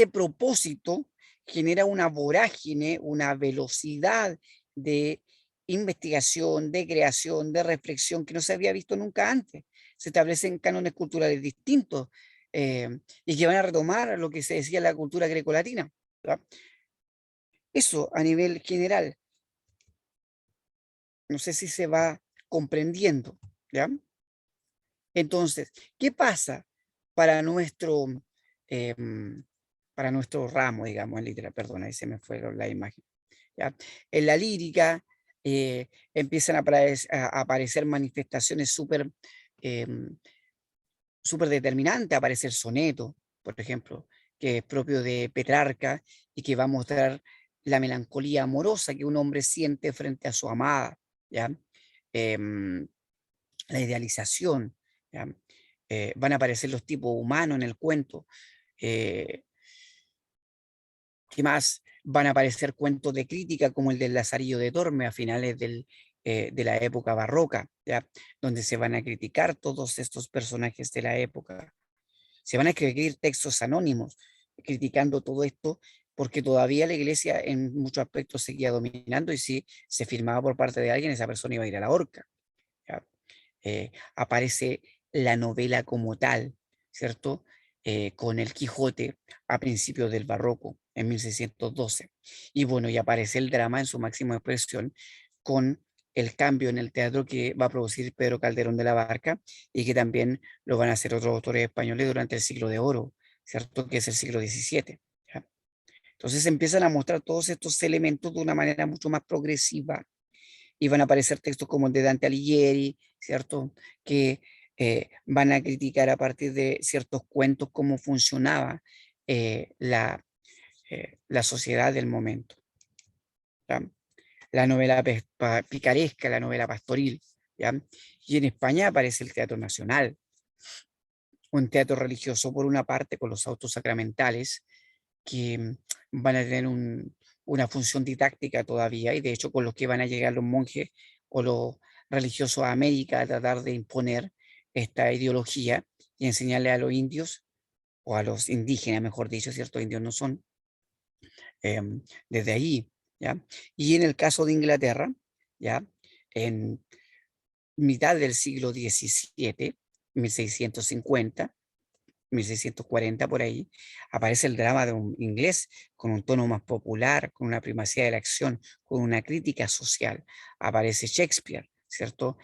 propósito genera una vorágine, una velocidad de investigación, de creación, de reflexión que no se había visto nunca antes. Se establecen cánones culturales distintos y que van a retomar lo que se decía en la cultura grecolatina, ¿verdad? Eso a nivel general, no sé si se va comprendiendo, ¿ya? Entonces, ¿qué pasa para nuestro, em, para nuestro ramo, digamos, en literatura? Perdón, ahí se me fue la imagen. ¿Ya? En la lírica empiezan a aparecer manifestaciones em, súper determinantes, aparece el soneto, por ejemplo, que es propio de Petrarca y que va a mostrar la melancolía amorosa que un hombre siente frente a su amada, ¿ya? Em, la idealización, ¿ya? Van a aparecer los tipos humanos en el cuento, ¿Qué más? Van a aparecer cuentos de crítica como el del Lazarillo de Tormes a finales de la época barroca, ¿ya? Donde se van a criticar todos estos personajes de la época. Se van a escribir textos anónimos criticando todo esto porque todavía la iglesia en muchos aspectos seguía dominando y si se firmaba por parte de alguien, esa persona iba a ir a la horca. ¿Ya? Aparece la novela como tal, ¿cierto? Con el Quijote a principios del Barroco, en 1612. Y bueno, y aparece el drama en su máxima expresión con el cambio en el teatro que va a producir Pedro Calderón de la Barca y que también lo van a hacer otros autores españoles durante el siglo de oro, ¿cierto? Que es el siglo XVII. ¿Ya? Entonces empiezan a mostrar todos estos elementos de una manera mucho más progresiva y van a aparecer textos como el de Dante Alighieri, ¿cierto? Que van a criticar a partir de ciertos cuentos cómo funcionaba la sociedad del momento. ¿Ya? La novela picaresca, la novela pastoril. ¿Ya? Y en España aparece el Teatro Nacional, un teatro religioso por una parte con los autos sacramentales, que van a tener una función didáctica todavía y de hecho con los que van a llegar los monjes o los religiosos a América a tratar de imponer esta ideología y enseñarle a los indios o a los indígenas, mejor dicho, ciertos indios no son, desde ahí, ¿ya? Y en el caso de Inglaterra, ¿ya? En mitad del siglo XVII, 1650, 1640 por ahí, aparece el drama de un inglés con un tono más popular, con una primacía de la acción, con una crítica social. Aparece Shakespeare, ¿cierto?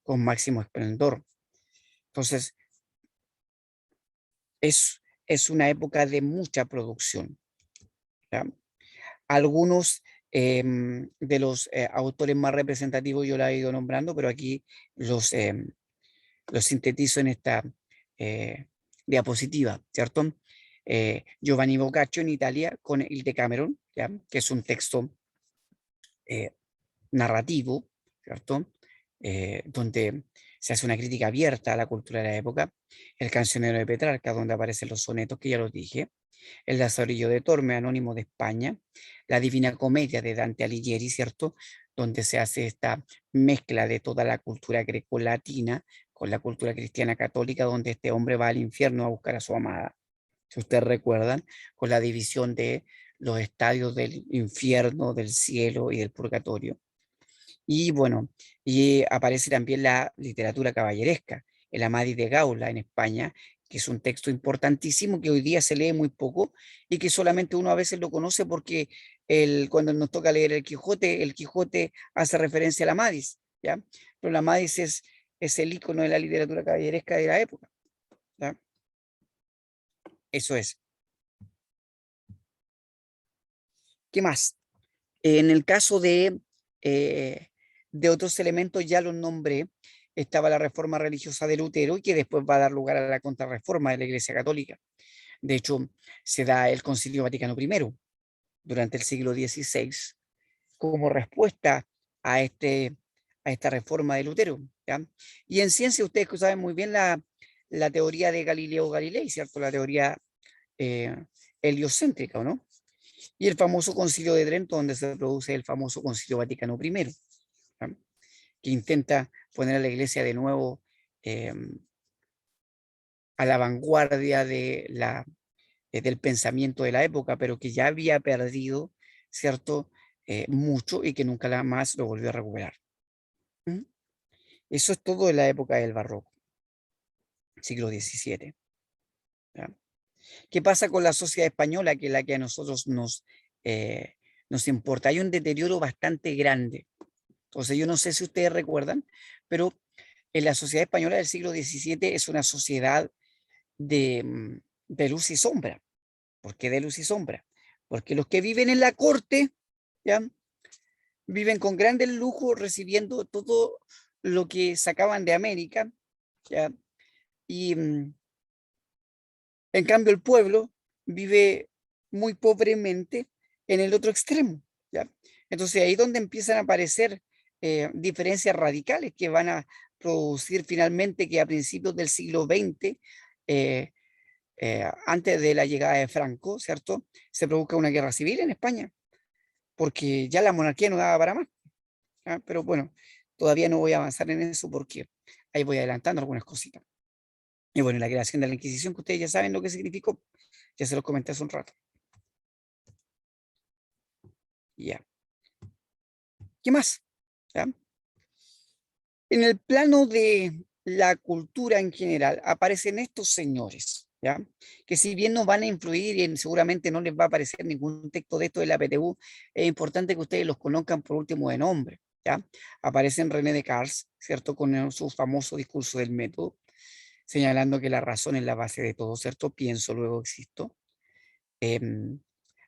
Con máximo esplendor. Entonces, es una época de mucha producción. ¿Ya? Algunos de los autores más representativos yo la he ido nombrando, pero aquí los sintetizo en esta eh, diapositiva, ¿cierto? Giovanni Boccaccio en Italia con el Decameron, ¿ya? Que es un texto eh, narrativo, ¿cierto? Donde se hace una crítica abierta a la cultura de la época. El Cancionero de Petrarca, donde aparecen los sonetos que ya los dije. El Lazarillo de Tormes, Anónimo de España. La Divina Comedia de Dante Alighieri, ¿cierto? Donde se hace esta mezcla de toda la cultura grecolatina con la cultura cristiana católica, donde este hombre va al infierno a buscar a su amada. Si ustedes recuerdan, con la división de los estadios del infierno, del cielo y del purgatorio. Y bueno, y aparece también la literatura caballeresca, el Amadís de Gaula en España, que es un texto importantísimo que hoy día se lee muy poco y que solamente uno a veces lo conoce porque cuando nos toca leer el Quijote hace referencia al Amadís, ¿ya? Pero el Amadís es el icono de la literatura caballeresca de la época, ¿ya? Eso es. ¿Qué más? En el caso eh, de otros elementos, ya los nombré, estaba la reforma religiosa de Lutero y que después va a dar lugar a la contrarreforma de la Iglesia Católica. De hecho, se da el Concilio Vaticano I durante el siglo XVI como respuesta a, a esta reforma de Lutero. ¿Ya? Y en ciencia, ustedes saben muy bien la teoría de Galileo Galilei, ¿cierto? La teoría eh, heliocéntrica, ¿o no? Y el famoso Concilio de Trento, donde se produce el famoso Concilio Vaticano I, ¿ya? Que intenta poner a la iglesia de nuevo eh, a la vanguardia del pensamiento de la época, pero que ya había perdido, ¿cierto? Mucho y que nunca más lo volvió a recuperar. ¿Mm? Eso es todo de la época del barroco, siglo XVII. ¿Ya? ¿Qué pasa con la sociedad española, que es la que a nosotros nos importa? Hay un deterioro bastante grande. Entonces, yo no sé si ustedes recuerdan, pero en la sociedad española del siglo XVII es una sociedad de luz y sombra. ¿Por qué de luz y sombra? Porque los que viven en la corte, ¿ya? Viven con grandes lujos, recibiendo todo lo que sacaban de América, ¿ya? Y en cambio el pueblo vive muy pobremente en el otro extremo, ¿ya? Entonces ahí es donde empiezan a aparecer diferencias radicales que van a producir finalmente que a principios del siglo XX antes de la llegada de Franco, ¿cierto? Se provoca una guerra civil en España, porque ya la monarquía no daba para más. ¿Ah? Pero bueno, todavía no voy a avanzar en eso porque ahí voy adelantando algunas cositas. Y bueno, la creación de la Inquisición, que ustedes ya saben lo que significó, ya se los comenté hace un rato. Ya. ¿Qué más? ¿Ya? En el plano de la cultura en general, aparecen estos señores, ¿ya? Que si bien no van a influir y seguramente no les va a aparecer ningún texto de esto de la PTU, es importante que ustedes los conozcan por último de nombre, ¿ya? Aparecen René Descartes, ¿cierto? Con su famoso discurso del método, señalando que la razón es la base de todo, ¿cierto? Pienso, luego existo. Em,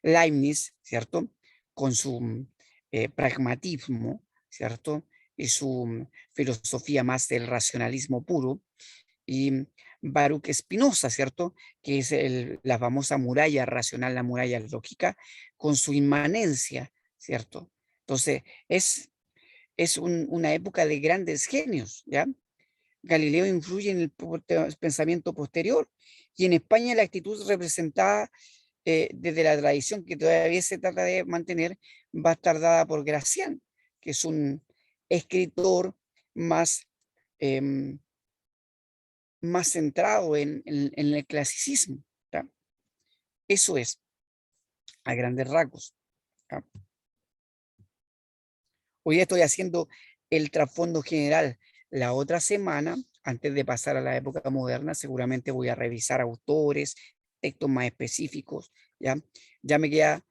Leibniz, ¿cierto? Con su pragmatismo, ¿cierto? Y su filosofía más del racionalismo puro. Y Baruch Spinoza, ¿cierto? Que es la famosa muralla racional, la muralla lógica, con su inmanencia, ¿cierto? Entonces, es una época de grandes genios, ¿ya? Galileo influye en el pensamiento posterior y en España la actitud representada desde la tradición que todavía se trata de mantener va a estar dada por Gracián, que es un escritor más, em, más centrado en el clasicismo. ¿Ya? Eso es, a grandes rasgos. ¿Ya? Hoy estoy haciendo el trasfondo general. La otra semana, antes de pasar a la época moderna, seguramente voy a revisar autores, textos más específicos, ¿ya? Ya me queda,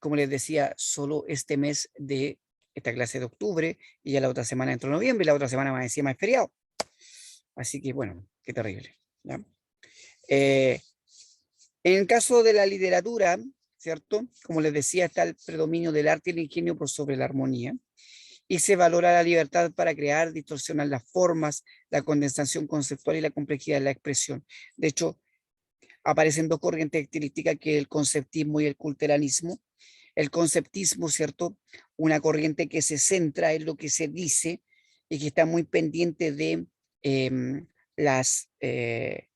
como les decía, solo este mes de esta clase de octubre y ya la otra semana entro en noviembre y la otra semana más encima es feriado. Así que bueno, qué terrible, ¿ya? Eh, en el caso de la literatura, ¿cierto? Como les decía, está el predominio del arte y el ingenio por sobre la armonía y se valora la libertad para crear, distorsionar las formas, la condensación conceptual y la complejidad de la expresión. De hecho, aparecen dos corrientes estilísticas, que es el conceptismo y el culturalismo. El conceptismo, ¿cierto? Una corriente que se centra en lo que se dice y que está muy pendiente de eh, las, eh,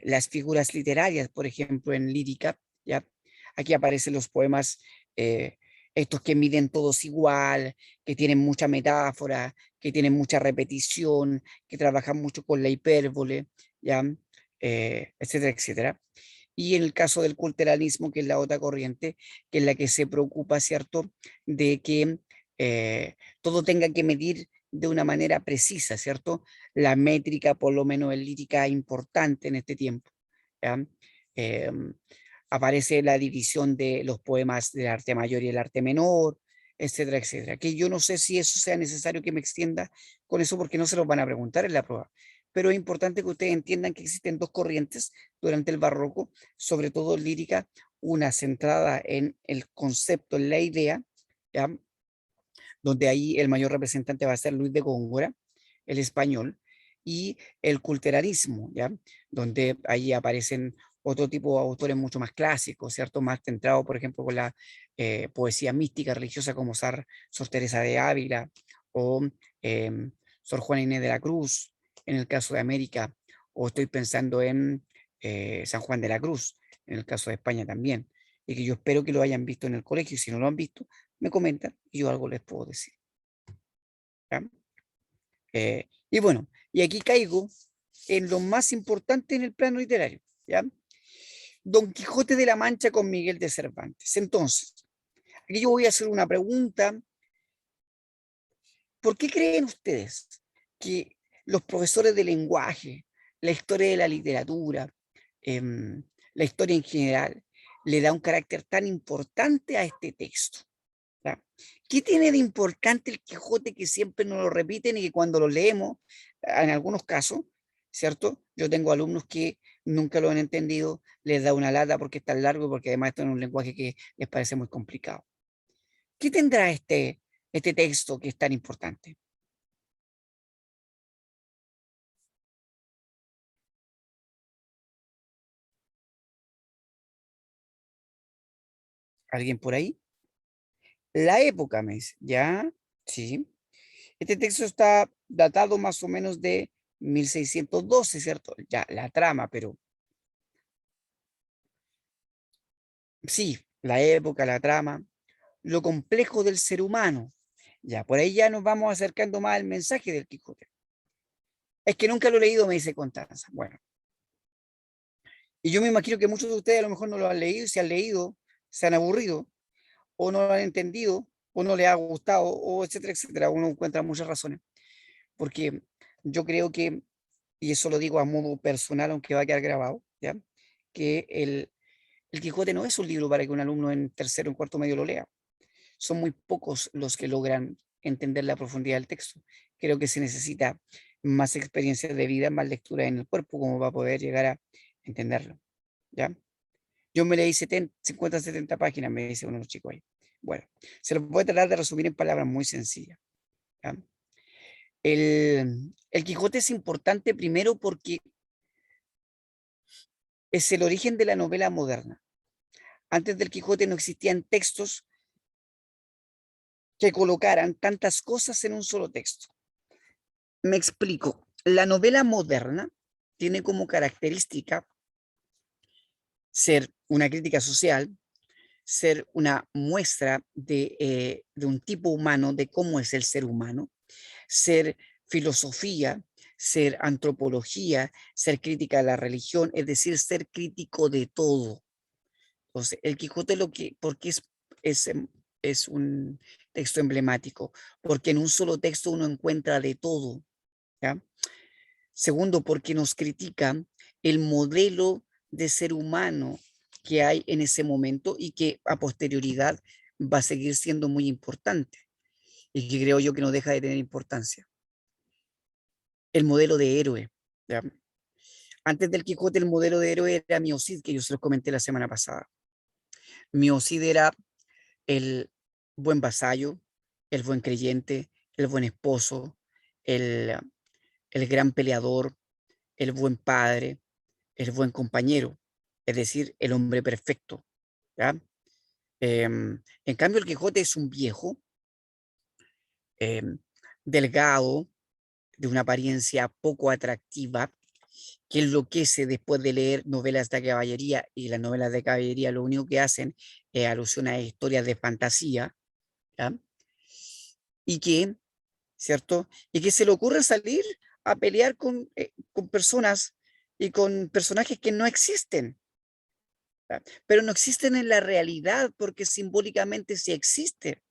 las figuras literarias, por ejemplo, en lírica, ¿ya? Aquí aparecen los poemas, eh, estos que miden todos igual, que tienen mucha metáfora, que tienen mucha repetición, que trabajan mucho con la hipérbole, ¿ya? Etcétera, etcétera. Y en el caso del culturalismo, que es la otra corriente, que es la que se preocupa, ¿cierto?, de que todo tenga que medir de una manera precisa, ¿cierto? La métrica, por lo menos en lírica, importante en este tiempo. ¿Ya? Eh, Aparece la división de los poemas del arte mayor y el arte menor, etcétera, etcétera. Que yo no sé si eso sea necesario que me extienda con eso porque no se los van a preguntar en la prueba. Pero es importante que ustedes entiendan que existen dos corrientes durante el barroco, sobre todo lírica, una centrada en el concepto, en la idea, ¿ya? Donde ahí el mayor representante va a ser Luis de Góngora, el español, y el culteranismo, ¿ya? Donde ahí aparecen otro tipo de autores mucho más clásicos, ¿cierto? Más centrados, por ejemplo, con la poesía mística religiosa como Sor Teresa de Ávila o Sor Juana Inés de la Cruz, en el caso de América, o estoy pensando en San Juan de la Cruz, en el caso de España también, y que yo espero que lo hayan visto en el colegio, y si no lo han visto, me comentan y yo algo les puedo decir. ¿Ya? Y bueno, y aquí caigo en lo más importante en el plano literario, ¿ya? Don Quijote de la Mancha con Miguel de Cervantes. Entonces, aquí yo voy a hacer una pregunta. ¿Por qué creen ustedes que los profesores de lenguaje, la historia de la literatura, la historia en general, le da un carácter tan importante a este texto? ¿Ya? ¿Qué tiene de importante el Quijote que siempre nos lo repiten y que cuando lo leemos, en algunos casos, ¿cierto? Yo tengo alumnos que nunca lo han entendido, les da una lata porque es tan largo y porque además esto es un lenguaje que les parece muy complicado. ¿Qué tendrá este texto que es tan importante? ¿Alguien por ahí? La época, me dice. ¿Ya? Sí. Este texto está datado más o menos de 1612, ¿cierto? Ya, la trama, pero Sí, la época, la trama, lo complejo del ser humano. Ya, por ahí ya nos vamos acercando más al mensaje del Quijote. Es que nunca lo he leído, me dice Constanza. Bueno, y yo me imagino que muchos de ustedes a lo mejor no lo han leído, y si han leído, se han aburrido, o no lo han entendido, o no les ha gustado, o etcétera, etcétera. Uno encuentra muchas razones. Porque yo creo que, y eso lo digo a modo personal, aunque va a quedar grabado, ¿ya? Que el Quijote no es un libro para que un alumno en tercero o en cuarto medio lo lea. Son muy pocos los que logran entender la profundidad del texto. Creo que se necesita más experiencia de vida, más lectura en el cuerpo, como va a poder llegar a entenderlo, ¿ya? Yo me leí 70, 50, 70 páginas, me dice uno de los chicos ahí. Bueno, se lo voy a tratar de resumir en palabras muy sencillas, ¿ya? El Quijote es importante primero porque es el origen de la novela moderna. Antes del Quijote no existían textos que colocaran tantas cosas en un solo texto. Me explico. La novela moderna tiene como característica ser una crítica social, ser una muestra de un tipo humano, de cómo es el ser humano, ser filosofía, ser antropología, ser crítica de la religión, es decir, ser crítico de todo. Entonces, el Quijote porque es, es un texto emblemático, porque en un solo texto uno encuentra de todo, ¿ya? Segundo, porque nos critican el modelo de ser humano que hay en ese momento y que a posterioridad va a seguir siendo muy importante y que creo yo que no deja de tener importancia. El modelo de héroe, ¿ya? Antes del Quijote, el modelo de héroe era Mio Cid, que yo se los comenté la semana pasada. Mio Cid era el buen vasallo, el buen creyente, el buen esposo, el, el gran peleador, el buen padre, el buen compañero, es decir, el hombre perfecto, ¿ya? En cambio, el Quijote es un viejo, em, delgado, de una apariencia poco atractiva, que enloquece después de leer novelas de caballería, y las novelas de caballería lo único que hacen es alusión a historias de fantasía, ¿ya? Y que, ¿cierto? Y que se le ocurre salir a pelear con personas y con personajes que no existen, ¿ya? Pero no existen en la realidad porque simbólicamente sí existe.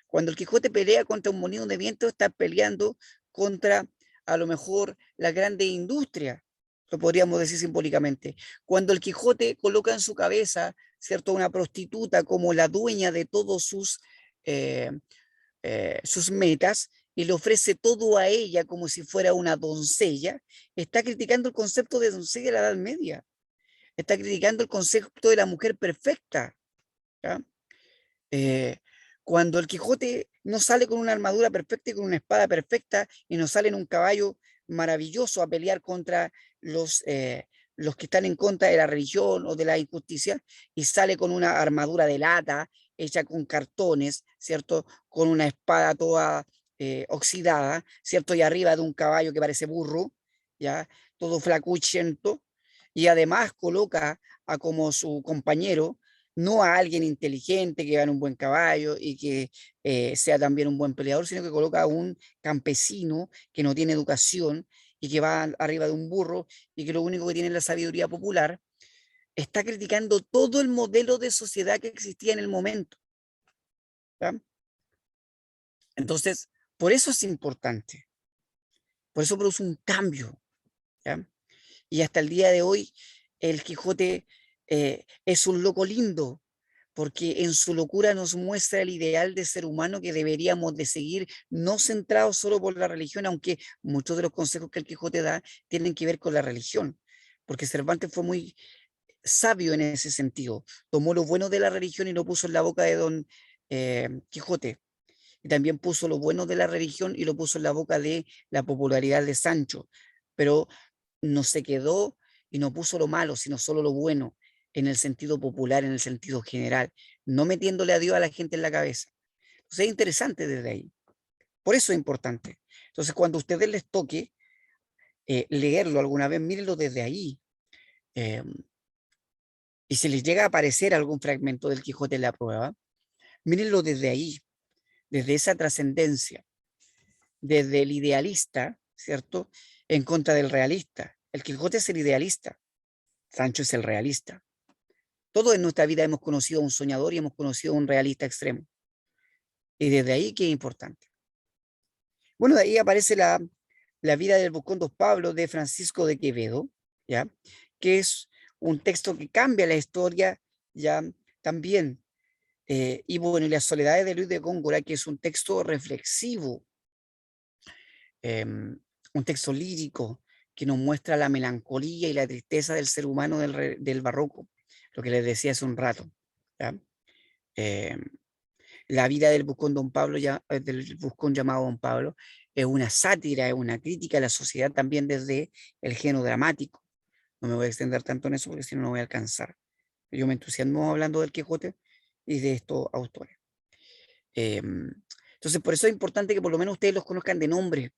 Cuando el Quijote pelea contra un molino de viento, está peleando contra a lo mejor la grande industria, lo podríamos decir simbólicamente. Cuando el Quijote coloca en su cabeza, ¿cierto?, una prostituta como la dueña de todos eh, sus metas y le ofrece todo a ella como si fuera una doncella, está criticando el concepto de doncella de la Edad Media, está criticando el concepto de la mujer perfecta, ¿ya? Eh, Cuando el Quijote no sale con una armadura perfecta y con una espada perfecta y no sale en un caballo maravilloso a pelear contra los que están en contra de la religión o de la injusticia, y sale con una armadura de lata hecha con cartones, ¿cierto? Con una espada toda oxidada, ¿cierto? Y arriba de un caballo que parece burro, ¿ya? Todo flacuchento, y además coloca a como su compañero no a alguien inteligente que gane un buen caballo y que sea también un buen peleador, sino que coloca a un campesino que no tiene educación y que va arriba de un burro y que lo único que tiene es la sabiduría popular. Está criticando todo el modelo de sociedad que existía en el momento, ¿ya? Entonces, por eso es importante, por eso produce un cambio, ¿ya? Y hasta el día de hoy, el Quijote es un loco lindo, porque en su locura nos muestra el ideal de ser humano que deberíamos de seguir, no centrados solo por la religión, aunque muchos de los consejos que el Quijote da tienen que ver con la religión, porque Cervantes fue muy sabio en ese sentido, tomó lo bueno de la religión y lo puso en la boca de don Quijote, y también puso lo bueno de la religión y lo puso en la boca de la popularidad de Sancho, pero no se quedó y no puso lo malo, sino solo lo bueno, en el sentido popular, en el sentido general, no metiéndole a Dios a la gente en la cabeza. Entonces es interesante desde ahí. Por eso es importante. Entonces, cuando a ustedes les toque leerlo alguna vez, mírenlo desde ahí. Eh, y se les llega a aparecer algún fragmento del Quijote en la prueba, mírenlo desde ahí, desde esa trascendencia, desde el idealista, ¿cierto? En contra del realista. El Quijote es el idealista, Sancho es el realista. Todos en nuestra vida hemos conocido a un soñador y hemos conocido a un realista extremo. Y desde ahí, ¿qué es importante? Bueno, de ahí aparece la vida del Buscón Dos Pablos de Francisco de Quevedo, ¿ya? Que es un texto que cambia la historia, ya también. Y bueno, y las soledades de Luis de Góngora, que es un texto reflexivo, un texto lírico, que nos muestra la melancolía y la tristeza del ser humano del barroco, lo que les decía hace un rato, ¿ya? Em, la vida del buscón Don Pablo, del buscón llamado Don Pablo, es una sátira, es una crítica a la sociedad también desde el género dramático. No me voy a extender tanto en eso porque si no, no voy a alcanzar. Yo me entusiasmo hablando del Quijote y de estos autores. Entonces, por eso es importante que por lo menos ustedes los conozcan de nombre.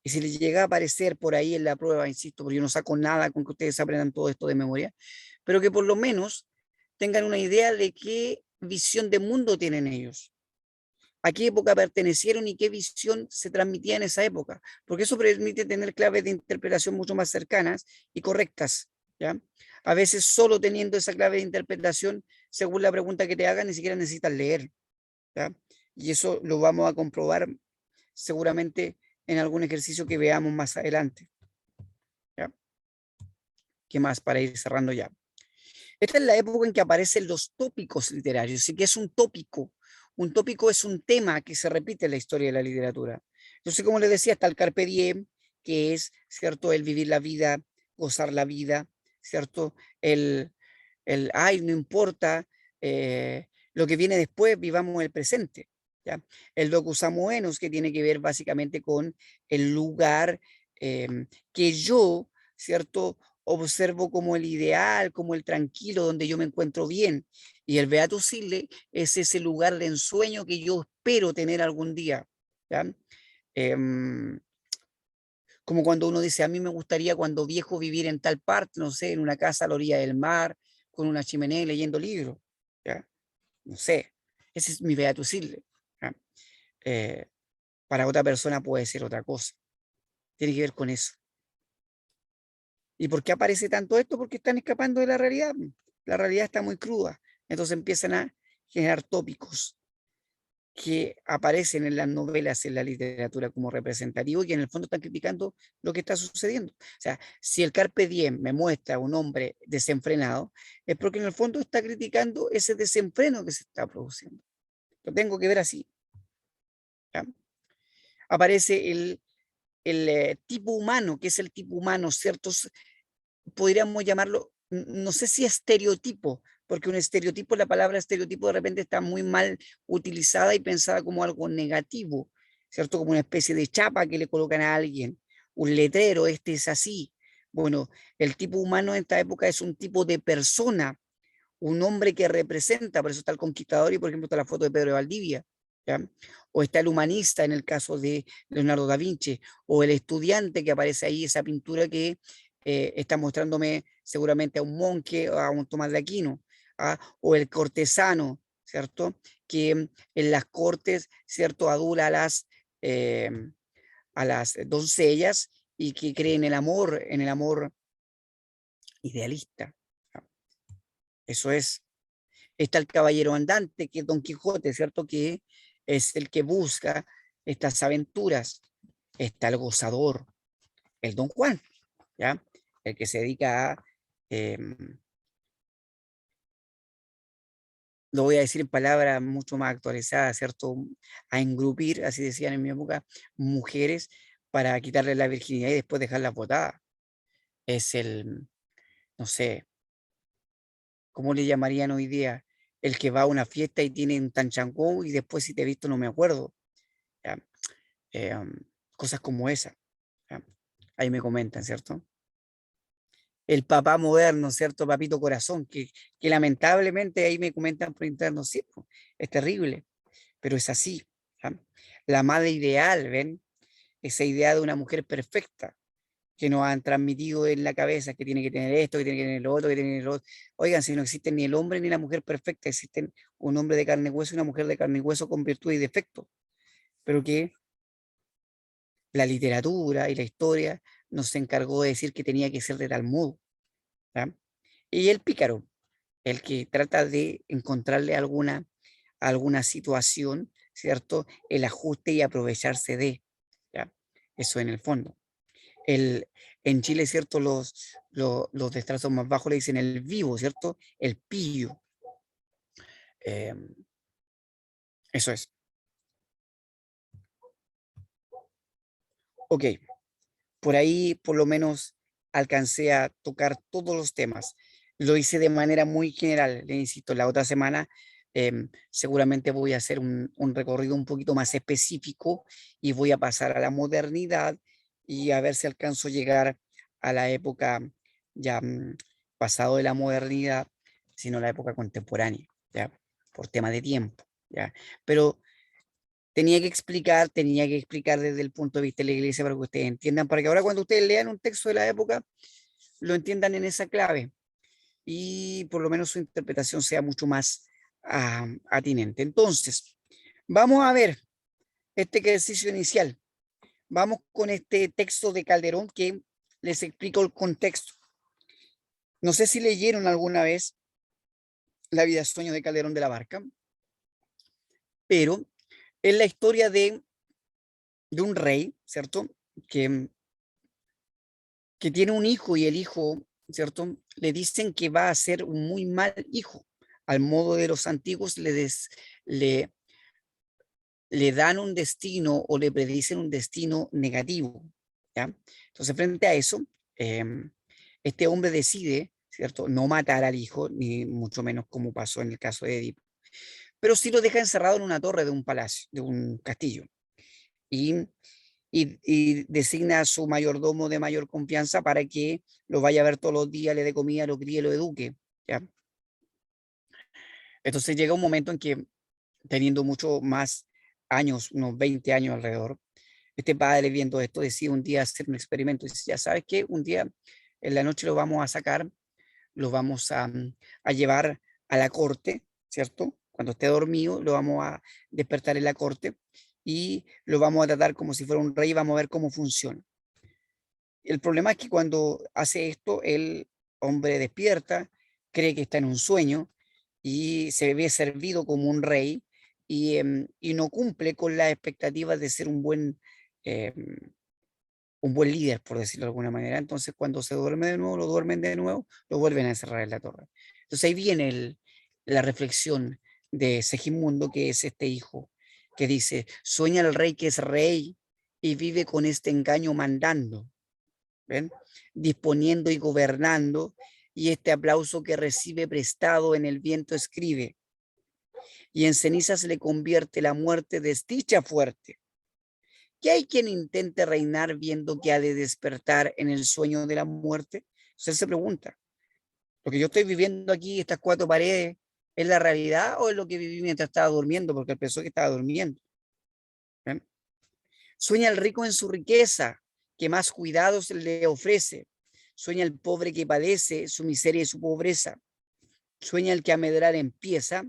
Y si les llega a aparecer por ahí en la prueba, insisto, porque yo no saco nada con que ustedes aprendan todo esto de memoria, pero que por lo menos tengan una idea de qué visión de mundo tienen ellos, a qué época pertenecieron y qué visión se transmitía en esa época, porque eso permite tener claves de interpretación mucho más cercanas y correctas, ¿ya? A veces solo teniendo esa clave de interpretación, según la pregunta que te hagan, ni siquiera necesitas leer, ¿ya? Y eso lo vamos a comprobar seguramente en algún ejercicio que veamos más adelante, ¿ya? ¿Qué más para ir cerrando ya? Esta es la época en que aparecen los tópicos literarios. ¿Y qué es un tópico? Un tópico es un tema que se repite en la historia de la literatura. Entonces, como les decía, está el carpe diem, que es, ¿cierto?, el vivir la vida, gozar la vida, ¿cierto? Ay, no importa lo que viene después, vivamos el presente, ¿ya? El docus amoenus, que tiene que ver básicamente con el lugar que yo, ¿cierto?, observo como el ideal, como el tranquilo, donde yo me encuentro bien. Y el Beatus Ille es ese lugar de ensueño que yo espero tener algún día, ¿ya? Em, como cuando uno dice, a mí me gustaría cuando viejo vivir en tal parte, no sé, en una casa a la orilla del mar, con una chimenea y leyendo libros, ¿ya? No sé, ese es mi Beatus Ille, ¿ya? Eh, para otra persona puede ser otra cosa, tiene que ver con eso. ¿Y por qué aparece tanto esto? Porque están escapando de la realidad. La realidad está muy cruda. Entonces empiezan a generar tópicos que aparecen en las novelas, en la literatura como representativo y que en el fondo están criticando lo que está sucediendo. O sea, si el Carpe Diem me muestra a un hombre desenfrenado, es porque en el fondo está criticando ese desenfreno que se está produciendo. Lo tengo que ver así, ¿ya? Aparece el tipo humano, que es el tipo humano, ciertos podríamos llamarlo, no sé si estereotipo, porque un estereotipo, la palabra estereotipo de repente está muy mal utilizada y pensada como algo negativo, ¿cierto? Como una especie de chapa que le colocan a alguien, un letrero, este es así. Bueno, el tipo humano en esta época es un tipo de persona, un hombre que representa, por eso está el conquistador y por ejemplo está la foto de Pedro de Valdivia, ¿ya? O está el humanista en el caso de Leonardo da Vinci, o el estudiante que aparece ahí, esa pintura que está mostrándome seguramente a un monje o a un Tomás de Aquino, ¿ah? O el cortesano, ¿cierto? Que en las cortes, ¿cierto? Adula eh, a las doncellas y que cree en el amor idealista. ¿Ah? Eso es. Está el caballero andante, que es Don Quijote, ¿cierto? Que es el que busca estas aventuras. Está el gozador, el Don Juan, ¿ya? El que se dedica a, eh, lo voy a decir en palabras mucho más actualizadas, ¿cierto? A engrupir, así decían en mi época, mujeres para quitarle la virginidad y después dejarlas botadas. Es el, no sé, ¿cómo le llamarían hoy día? El que va a una fiesta y tiene un tanchancó y después si te he visto no me acuerdo. ¿Ya? eh, um, Cosas como esa. ¿Ya? Ahí me comentan, ¿cierto? El papá moderno, ¿cierto? Papito corazón, que lamentablemente ahí me comentan por interno, sí, po, es terrible, pero es así. ¿Ya? La madre ideal, ¿ven? Esa idea de una mujer perfecta, que nos han transmitido en la cabeza, que tiene que tener esto, que tiene que tener lo otro, que tiene que tener lo otro. Oigan, si no existen ni el hombre ni la mujer perfecta, existen un hombre de carne y hueso y una mujer de carne y hueso con virtud y defecto, pero que la literatura y la historia nos encargó de decir que tenía que ser de tal modo. ¿Ya? Y el pícaro, el que trata de encontrarle alguna situación, ¿cierto? El ajuste y aprovecharse de, ¿ya? Eso en el fondo. El, en Chile, ¿cierto? Los de estratos más bajos le dicen el vivo, ¿cierto? El pillo. Eh, eso es. Ok, por ahí por lo menos alcancé a tocar todos los temas. Lo hice de manera muy general, le insisto, la otra semana seguramente voy a hacer un recorrido un poquito más específico y voy a pasar a la modernidad y a ver si alcanzo a llegar a la época ya pasado de la modernidad, sino la época contemporánea, ya, por tema de tiempo, ya. Pero tenía que explicar desde el punto de vista de la iglesia para que ustedes entiendan, para que ahora cuando ustedes lean un texto de la época, lo entiendan en esa clave y por lo menos su interpretación sea mucho más atinente. Entonces, vamos a ver este ejercicio inicial. Vamos con este texto de Calderón que les explico el contexto. No sé si leyeron alguna vez La vida sueño de Calderón de la Barca, pero es la historia de un rey, ¿cierto? Que que tiene un hijo y el hijo, ¿cierto? Le dicen que va a ser un muy mal hijo. Al modo de los antiguos le, le dan un destino o le predicen un destino negativo, ¿ya? Entonces, frente a eso, este hombre decide, ¿cierto? No matar al hijo, ni mucho menos como pasó en el caso de Edipo, pero sí lo deja encerrado en una torre de un palacio, de un castillo. Y y designa a su mayordomo de mayor confianza para que lo vaya a ver todos los días, le dé comida, lo críe, lo eduque, ¿ya? Entonces llega un momento en que, teniendo mucho más años, unos 20 años alrededor, este padre viendo esto decide un día hacer un experimento. Dice, ya sabes qué, un día en la noche lo vamos a sacar, lo vamos a llevar a la corte, ¿cierto? Cuando esté dormido, lo vamos a despertar en la corte y lo vamos a tratar como si fuera un rey y vamos a ver cómo funciona. El problema es que cuando hace esto, el hombre despierta, cree que está en un sueño y se ve servido como un rey y no cumple con las expectativas de ser em, un buen líder, por decirlo de alguna manera. Entonces, cuando se duerme de nuevo, lo duermen de nuevo, lo vuelven a encerrar en la torre. Entonces ahí viene la reflexión de Segismundo, que es este hijo, que dice, sueña el rey que es rey y vive con este engaño mandando. ¿Ven? Disponiendo y gobernando, y este aplauso que recibe prestado en el viento escribe, y en cenizas le convierte la muerte desdicha fuerte. ¿Qué hay quien intente reinar viendo que ha de despertar en el sueño de la muerte? Usted se pregunta, ¿lo que yo estoy viviendo aquí, estas cuatro paredes, es la realidad o es lo que viví mientras estaba durmiendo? Porque él pensó que estaba durmiendo. ¿Ven? Sueña el rico en su riqueza, que más cuidados le ofrece. Sueña el pobre que padece su miseria y su pobreza. Sueña el que a medrar empieza.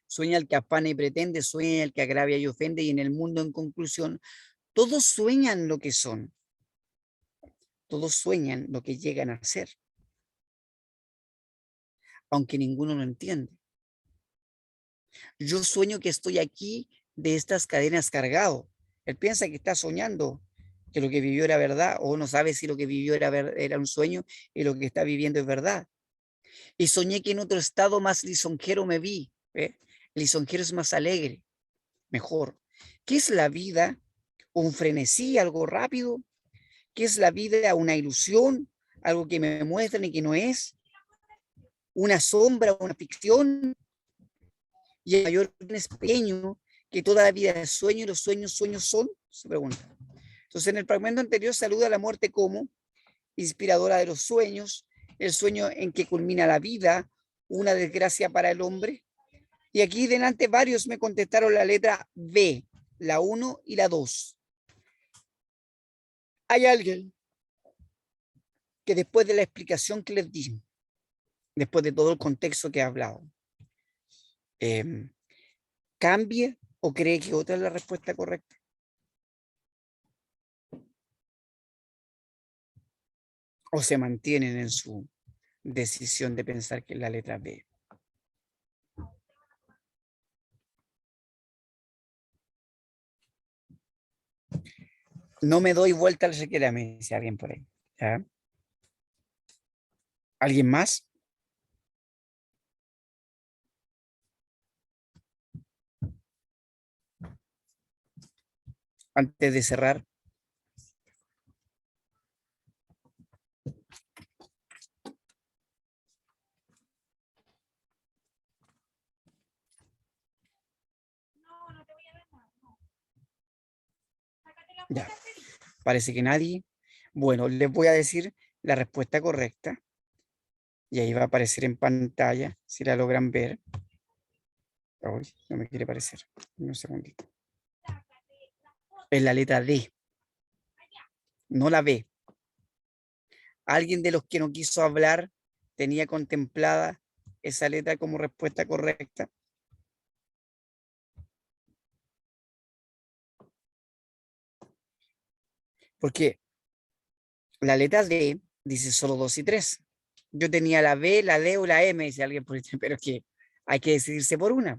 Sueña el que afana y pretende. Sueña el que agravia y ofende. Y en el mundo, en conclusión, todos sueñan lo que son. Todos sueñan lo que llegan a ser, aunque ninguno lo entiende. Yo sueño que estoy aquí de estas cadenas cargado. Él piensa que está soñando, que lo que vivió era verdad, o no sabe si lo que vivió era un sueño y lo que está viviendo es verdad. Y soñé que en otro estado más lisonjero me vi. ¿Ve? Lisonjero es más alegre, mejor. ¿Qué es la vida? ¿Un frenesí, algo rápido? ¿Qué es la vida? ¿Una ilusión? ¿Algo que me muestran y que no es? ¿Una sombra, una ficción? Y el mayor es pequeño, que toda la vida es sueño y los sueños, sueños son, se pregunta. Entonces, en el fragmento anterior saluda a la muerte como inspiradora de los sueños, el sueño en que culmina la vida, una desgracia para el hombre. Y aquí delante varios me contestaron la letra B, la 1 y la 2. ¿Hay alguien que después de la explicación que les di, después de todo el contexto que he hablado, cambie o cree que otra es la respuesta correcta? ¿O se mantienen en su decisión de pensar que es la letra B? No me doy vuelta al siquiera, me dice alguien por ahí. ¿Ya? ¿Alguien más? Antes de cerrar. Ya, parece que nadie. Bueno, les voy a decir la respuesta correcta. Y ahí va a aparecer en pantalla, si la logran ver. Uy, no me quiere aparecer. Un segundito. Es la letra D, no la B. ¿Alguien de los que no quiso hablar tenía contemplada esa letra como respuesta correcta? Porque la letra D dice solo 2 y 3. Yo tenía la B, la D o la M, dice alguien por ahí, pero es que hay que decidirse por una.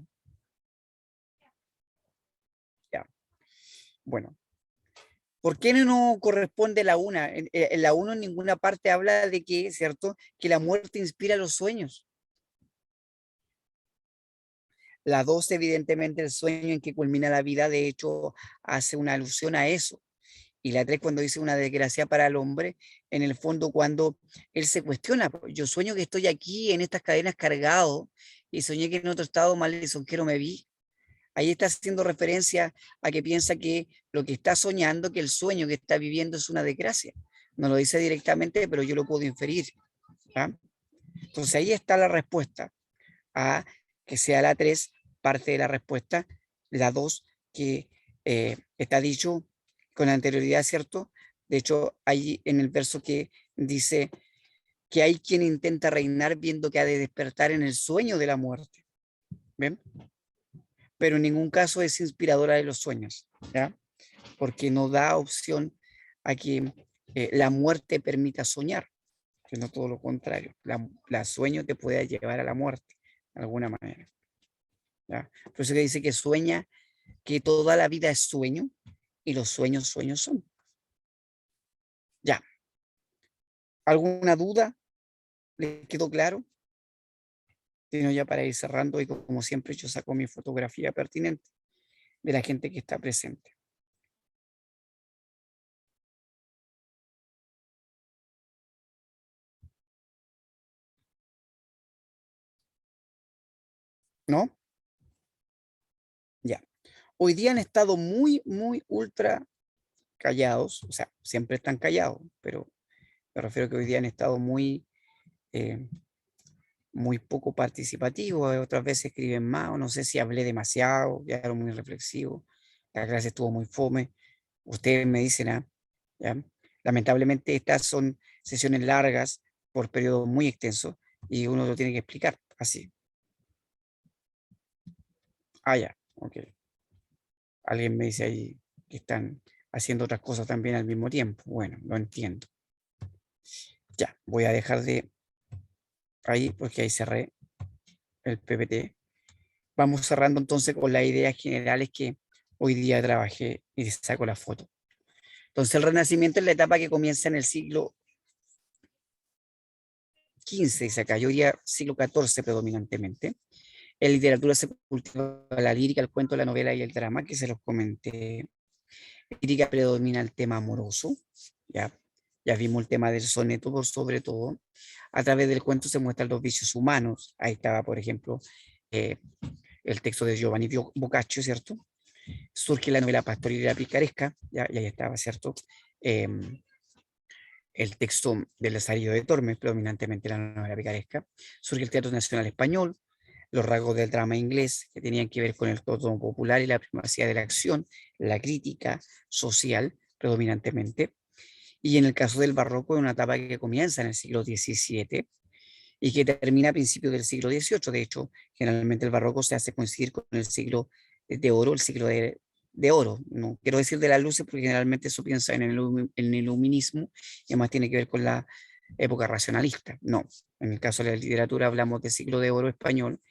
Ya. Bueno, ¿por qué no corresponde la una? En la 1 en ninguna parte habla de que, ¿cierto? Que la muerte inspira los sueños. La 2, evidentemente, el sueño en que culmina la vida, de hecho, hace una alusión a eso. Y la 3, cuando dice una desgracia para el hombre, en el fondo, cuando él se cuestiona, yo sueño que estoy aquí en estas cadenas cargado y soñé que en otro estado mal lisonjero me vi. Ahí está haciendo referencia a que piensa que lo que está soñando, que el sueño que está viviendo es una desgracia. No lo dice directamente, pero yo lo puedo inferir. ¿Ah? Entonces ahí está la respuesta a que sea la 3 parte de la respuesta, la 2 que está dicho con anterioridad, ¿cierto? De hecho, hay en el verso que dice que hay quien intenta reinar viendo que ha de despertar en el sueño de la muerte. ¿Ven? Pero en ningún caso es inspiradora de los sueños, ¿ya? Porque no da opción a que la muerte permita soñar, sino todo lo contrario. La sueño te puede llevar a la muerte, de alguna manera. ¿Ya? Por eso que dice que sueña, que toda la vida es sueño y los sueños, sueños son. Ya. ¿Alguna duda? ¿Le quedó claro? Sino ya para ir cerrando y como siempre yo saco mi fotografía pertinente de la gente que está presente. ¿No? Ya. Hoy día han estado muy, muy ultra callados, o sea, siempre están callados, pero me refiero a que hoy día han estado muy, eh, muy poco participativos, otras veces escriben más, o no sé si hablé demasiado, ya era muy reflexivo, la clase estuvo muy fome, ustedes me dicen, ¿ya? Lamentablemente estas son sesiones largas por periodos muy extensos y uno lo tiene que explicar así. Ya, ok. Alguien me dice ahí que están haciendo otras cosas también al mismo tiempo. Bueno, lo entiendo. Ya, voy a dejar de ahí porque ahí cerré el PPT. Vamos cerrando entonces con las ideas generales que hoy día trabajé y saco la foto. Entonces el Renacimiento es la etapa que comienza en el siglo XV y se cayó ya siglo XIV predominantemente. En literatura se cultiva la lírica, el cuento, la novela y el drama, que se los comenté. En lírica predomina el tema amoroso, ya, ya vimos el tema del soneto por sobre todo. A través del cuento se muestran los vicios humanos. Ahí estaba, por ejemplo, eh, el texto de Giovanni Boccaccio, ¿cierto? Surge la novela pastoril y la picaresca, ya, y ahí estaba, ¿cierto? El texto del Lazarillo de Tormes, predominantemente la novela picaresca. Surge el Teatro Nacional Español, los rasgos del drama inglés, que tenían que ver con el tono popular y la primacía de la acción, la crítica social, predominantemente. Y en el caso del barroco es una etapa que comienza en el siglo XVII y que termina a principios del siglo XVIII. De hecho, generalmente el barroco se hace coincidir con el siglo de oro, el siglo de oro. No quiero decir de las luces porque generalmente eso piensa en el iluminismo y además tiene que ver con la época racionalista. No, en el caso de la literatura hablamos de siglo de oro español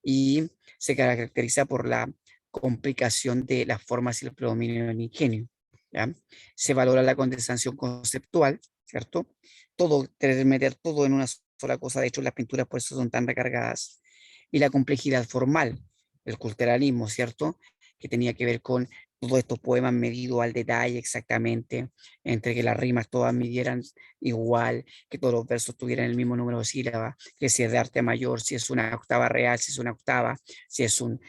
y se caracteriza por la complicación de las formas y el predominio del ingenio. ¿Ya? Se valora la condensación conceptual, ¿cierto? Todo, tener meter todo en una sola cosa, de hecho las pinturas por eso son tan recargadas, y la complejidad formal, el culturalismo, ¿cierto? Que tenía que ver con todos estos poemas medidos al detalle exactamente, entre que las rimas todas midieran igual, que todos los versos tuvieran el mismo número de sílabas, que si es de arte mayor, si es una octava real, si es una octava, si es un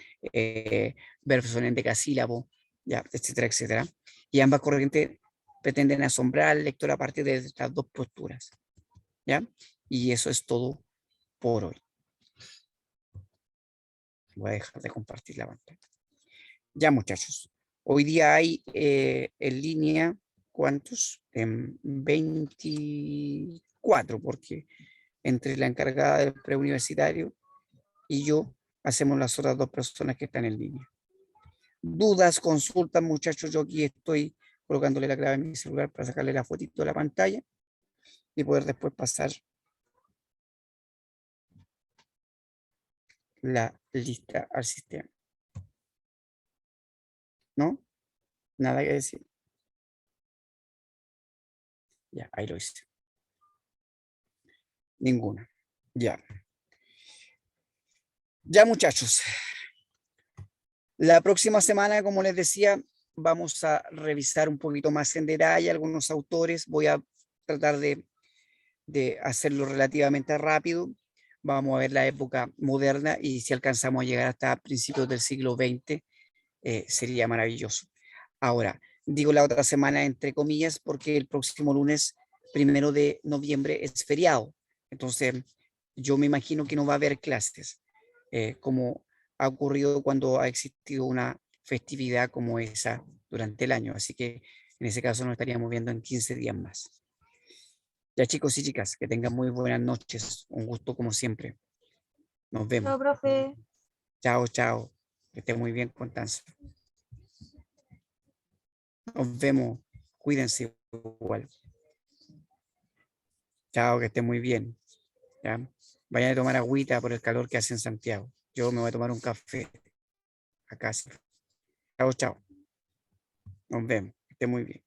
verso en endecasílabo, ya, etcétera, etcétera. Y ambas corrientes pretenden asombrar al lector a partir de estas dos posturas, ¿ya? Y eso es todo por hoy. Voy a dejar de compartir la pantalla. Ya, muchachos. Hoy día hay en línea, ¿cuántos? 24, porque entre la encargada del preuniversitario y yo hacemos las otras dos personas que están en línea. Dudas, consultas, muchachos, yo aquí estoy colocándole la clave en mi celular para sacarle la fotito de la pantalla y poder después pasar la lista al sistema. ¿No? Nada que decir. Ya, ahí lo hice. Ninguna. Ya. Ya, muchachos. La próxima semana, como les decía, vamos a revisar un poquito más en detalle algunos autores. Voy a tratar de hacerlo relativamente rápido. Vamos a ver la época moderna y si alcanzamos a llegar hasta principios del siglo XX, sería maravilloso. Ahora, digo la otra semana entre comillas porque el próximo lunes 1 de noviembre es feriado. Entonces, yo me imagino que no va a haber clases, como ha ocurrido cuando ha existido una festividad como esa durante el año. Así que en ese caso nos estaríamos viendo en 15 días más. Ya, chicos y chicas, que tengan muy buenas noches. Un gusto como siempre. Nos vemos. Chao, profe. Chao, chao. Que esté muy bien, Constanza. Nos vemos. Cuídense igual. Chao, que esté muy bien. ¿Ya? Vayan a tomar agüita por el calor que hace en Santiago. Yo me voy a tomar un café acá. Chao, chao. Nos vemos. Que esté muy bien.